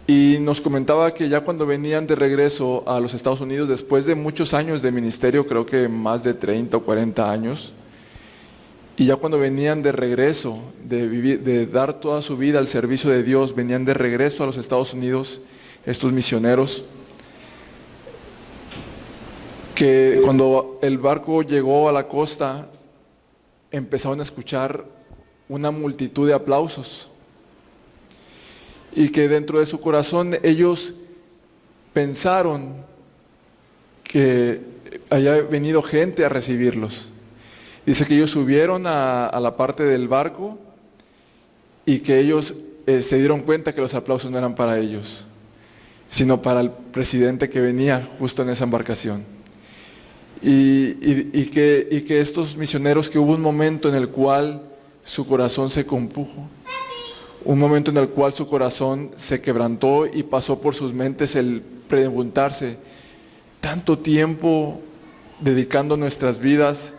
Y nos comentaba que ya cuando venían de regreso a los Estados Unidos, después de muchos años de ministerio, creo que más de 30 o 40 años, y ya cuando venían de regreso, de dar toda su vida al servicio de Dios, venían de regreso a los Estados Unidos, estos misioneros, que cuando el barco llegó a la costa, empezaron a escuchar una multitud de aplausos, y que dentro de su corazón ellos pensaron que haya venido gente a recibirlos. Dice que ellos subieron a la parte del barco y que ellos se dieron cuenta que los aplausos no eran para ellos, sino para el presidente que venía justo en esa embarcación. Y que estos misioneros, que hubo un momento en el cual su corazón se compuso, un momento en el cual su corazón se quebrantó y pasó por sus mentes el preguntarse: tanto tiempo dedicando nuestras vidas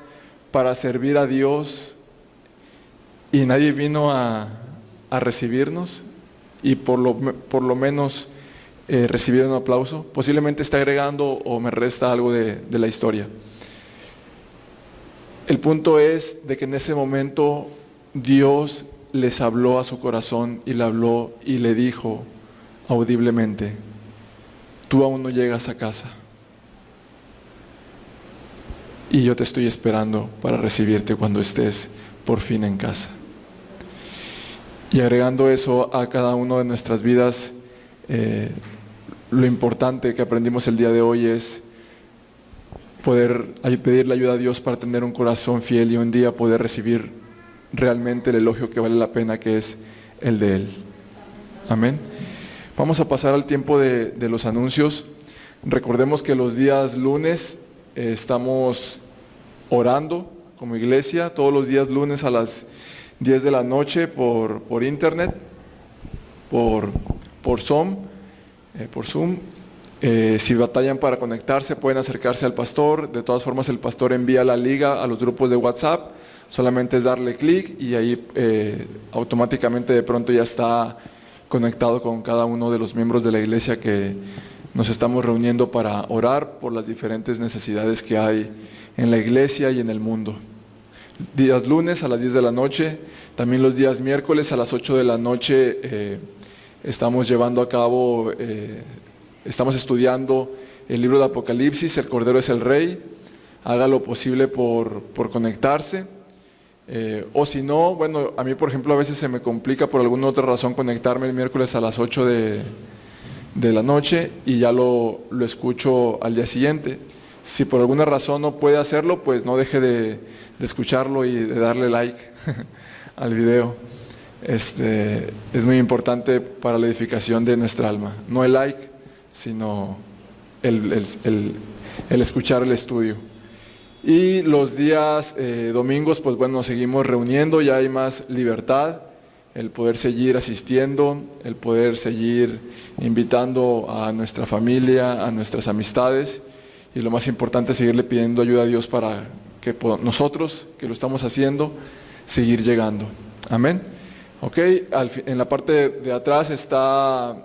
para servir a Dios y nadie vino a recibirnos, y por lo menos recibir un aplauso. Posiblemente está agregando o me resta algo de la historia. El punto es de que en ese momento Dios les habló a su corazón y le habló y le dijo audiblemente: tú aún no llegas a casa y yo te estoy esperando para recibirte cuando estés por fin en casa. Y agregando eso a cada una de nuestras vidas, lo importante que aprendimos el día de hoy es poder pedirle ayuda a Dios para tener un corazón fiel y un día poder recibir realmente el elogio que vale la pena, que es el de Él. Amén. Vamos a pasar al tiempo de los anuncios. Recordemos que los días lunes estamos orando como iglesia, todos los días lunes a las 10 de la noche por internet, por Zoom. Si batallan para conectarse, pueden acercarse al pastor. De todas formas, el pastor envía la liga a los grupos de WhatsApp. Solamente es darle clic y ahí automáticamente de pronto ya está conectado con cada uno de los miembros de la iglesia, que nos estamos reuniendo para orar por las diferentes necesidades que hay en la iglesia y en el mundo. Días lunes a las 10 de la noche, también los días miércoles a las 8 de la noche estamos llevando a cabo, estamos estudiando el libro de Apocalipsis, el Cordero es el Rey. Haga lo posible por conectarse. O si no, bueno, a mí por ejemplo a veces se me complica por alguna otra razón conectarme el miércoles a las 8 de la noche y ya lo escucho al día siguiente. Si por alguna razón no puede hacerlo, pues no deje de escucharlo y de darle like al video. Es muy importante para la edificación de nuestra alma. No el like, sino el escuchar el estudio. Y los días domingos, pues bueno, nos seguimos reuniendo, ya hay más libertad, el poder seguir asistiendo, el poder seguir invitando a nuestra familia, a nuestras amistades, y lo más importante es seguirle pidiendo ayuda a Dios para que nosotros, que lo estamos haciendo, seguir llegando. Amén. Ok, en la parte de atrás está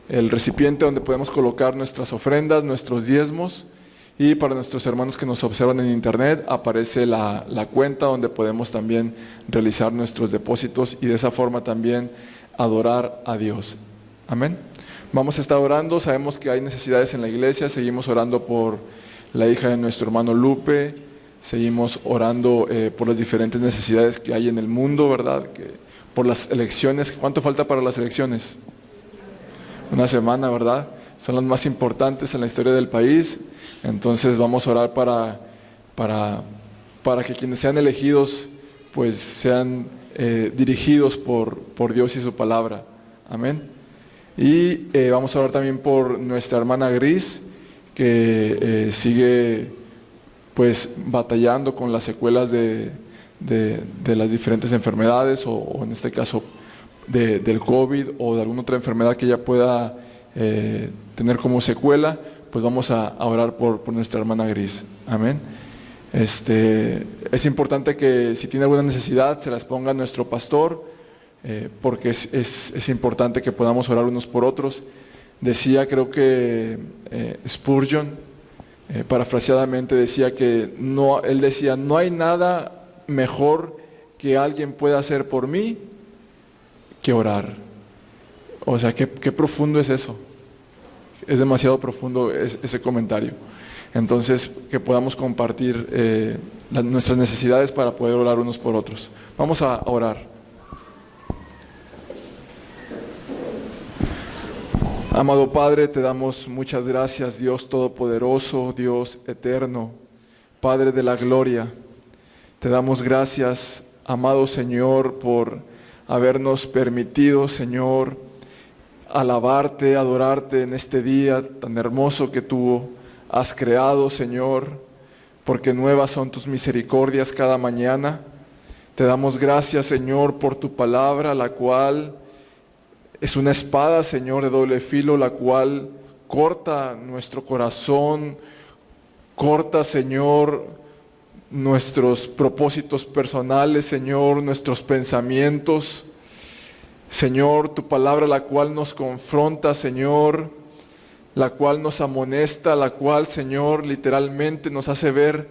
el recipiente donde podemos colocar nuestras ofrendas, nuestros diezmos. Y para nuestros hermanos que nos observan en internet, aparece la cuenta donde podemos también realizar nuestros depósitos y de esa forma también adorar a Dios. Amén. Vamos a estar orando, sabemos que hay necesidades en la iglesia, seguimos orando por la hija de nuestro hermano Lupe, seguimos orando por las diferentes necesidades que hay en el mundo, ¿verdad? Por las elecciones. ¿Cuánto falta para las elecciones? Una semana, ¿verdad? Son las más importantes en la historia del país. Entonces vamos a orar para que quienes sean elegidos pues sean dirigidos por Dios y su palabra. Amén. Y vamos a orar también por nuestra hermana Gris, que sigue pues batallando con las secuelas de las diferentes enfermedades o en este caso del COVID o de alguna otra enfermedad que ella pueda tener como secuela. Pues vamos a orar por nuestra hermana Gris. Amén. Es importante que si tiene alguna necesidad se las ponga nuestro pastor, porque es importante que podamos orar unos por otros. Decía, creo que Spurgeon, parafraseadamente decía que él decía, no hay nada mejor que alguien pueda hacer por mí que orar. O sea, qué profundo es eso. Es demasiado profundo ese comentario. Entonces, que podamos compartir nuestras necesidades para poder orar unos por otros. Vamos a orar. Amado Padre, te damos muchas gracias, Dios Todopoderoso, Dios Eterno, Padre de la Gloria. Te damos gracias, amado Señor, por habernos permitido, Señor, alabarte, adorarte en este día tan hermoso que tú has creado, Señor, porque nuevas son tus misericordias cada mañana. Te damos gracias, Señor, por tu palabra, la cual es una espada, Señor, de doble filo, la cual corta nuestro corazón, corta, Señor, nuestros propósitos personales, Señor, nuestros pensamientos. Señor, tu palabra, la cual nos confronta, Señor, la cual nos amonesta, la cual, Señor, literalmente nos hace ver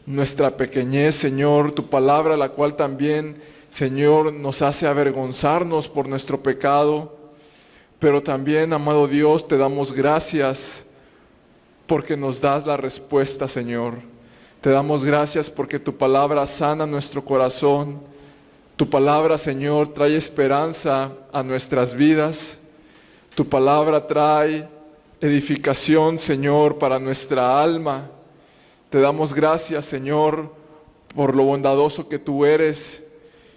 nuestra pequeñez, Señor, tu palabra, la cual también, Señor, nos hace avergonzarnos por nuestro pecado. Pero también, amado Dios, te damos gracias porque nos das la respuesta, Señor. Te damos gracias porque tu palabra sana nuestro corazón. Tu palabra, Señor, trae esperanza a nuestras vidas. Tu palabra trae edificación, Señor, para nuestra alma. Te damos gracias, Señor, por lo bondadoso que tú eres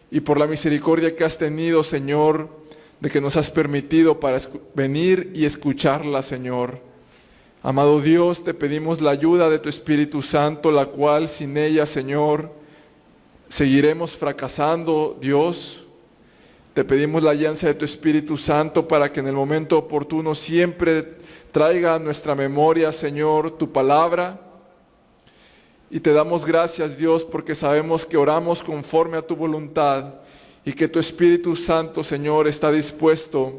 y por la misericordia que has tenido, Señor, de que nos has permitido para venir y escucharla, Señor. Amado Dios, te pedimos la ayuda de tu Espíritu Santo, la cual sin ella, Señor, seguiremos fracasando, Dios. Te pedimos la alianza de tu Espíritu Santo para que en el momento oportuno siempre traiga a nuestra memoria, Señor, tu palabra. Y te damos gracias, Dios, porque sabemos que oramos conforme a tu voluntad y que tu Espíritu Santo, Señor, está dispuesto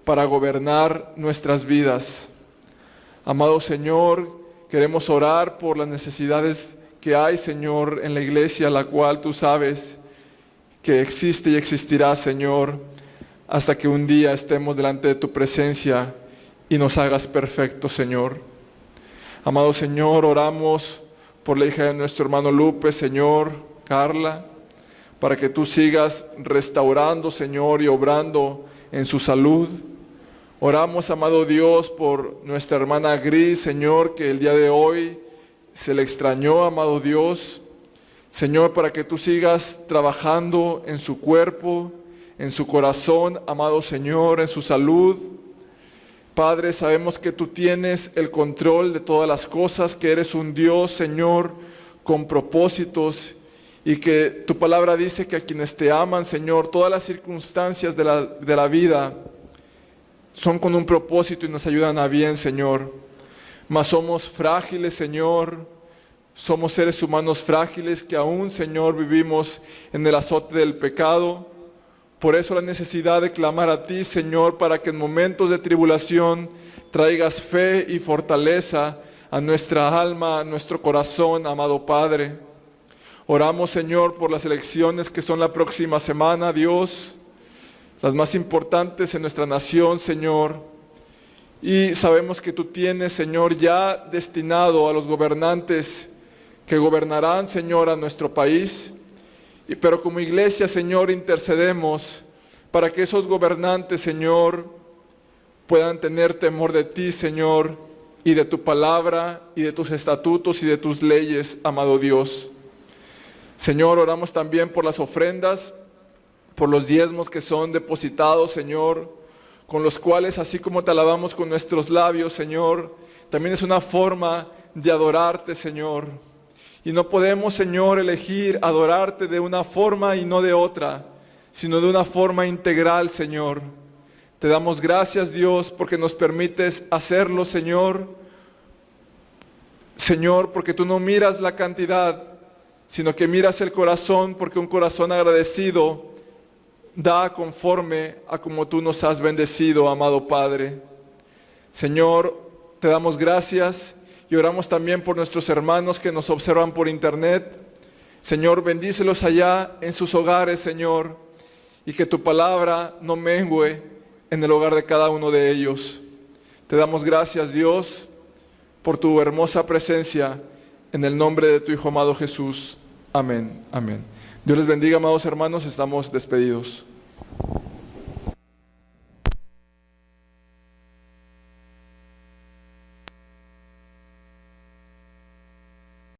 para gobernar nuestras vidas. Amado Señor, queremos orar por las necesidades que hay, Señor, en la iglesia, la cual tú sabes que existe y existirá, Señor, hasta que un día estemos delante de tu presencia y nos hagas perfectos, Señor. Amado Señor, oramos por la hija de nuestro hermano Lupe, Señor, Carla, para que tú sigas restaurando, Señor, y obrando en su salud. Oramos, amado Dios, por nuestra hermana Gris, Señor, que el día de hoy se le extrañó, amado Dios. Señor, para que tú sigas trabajando en su cuerpo, en su corazón, amado Señor, en su salud. Padre, sabemos que tú tienes el control de todas las cosas, que eres un Dios, Señor, con propósitos, y que tu palabra dice que a quienes te aman, Señor, todas las circunstancias de la vida son con un propósito y nos ayudan a bien, Señor. Mas somos frágiles, Señor. Somos seres humanos frágiles que aún, Señor, vivimos en el azote del pecado. Por eso la necesidad de clamar a ti, Señor, para que en momentos de tribulación traigas fe y fortaleza a nuestra alma, a nuestro corazón, amado Padre. Oramos, Señor, por las elecciones que son la próxima semana, Dios, las más importantes en nuestra nación, Señor. Y sabemos que tú tienes, Señor, ya destinado a los gobernantes que gobernarán, Señor, a nuestro país. Pero como iglesia, Señor, intercedemos para que esos gobernantes, Señor, puedan tener temor de ti, Señor, y de tu palabra, y de tus estatutos, y de tus leyes, amado Dios. Señor, oramos también por las ofrendas, por los diezmos que son depositados, Señor, con los cuales, así como te alabamos con nuestros labios, Señor, también es una forma de adorarte, Señor. Y no podemos, Señor, elegir adorarte de una forma y no de otra, sino de una forma integral, Señor. Te damos gracias, Dios, porque nos permites hacerlo, Señor. Señor, porque tú no miras la cantidad, sino que miras el corazón, porque un corazón agradecido da conforme a como tú nos has bendecido, amado Padre. Señor, te damos gracias y oramos también por nuestros hermanos que nos observan por internet. Señor, bendícelos allá en sus hogares, Señor, y que tu palabra no mengüe en el hogar de cada uno de ellos. Te damos gracias, Dios, por tu hermosa presencia, en el nombre de tu Hijo amado Jesús. Amén, amén. Dios les bendiga, amados hermanos, estamos despedidos.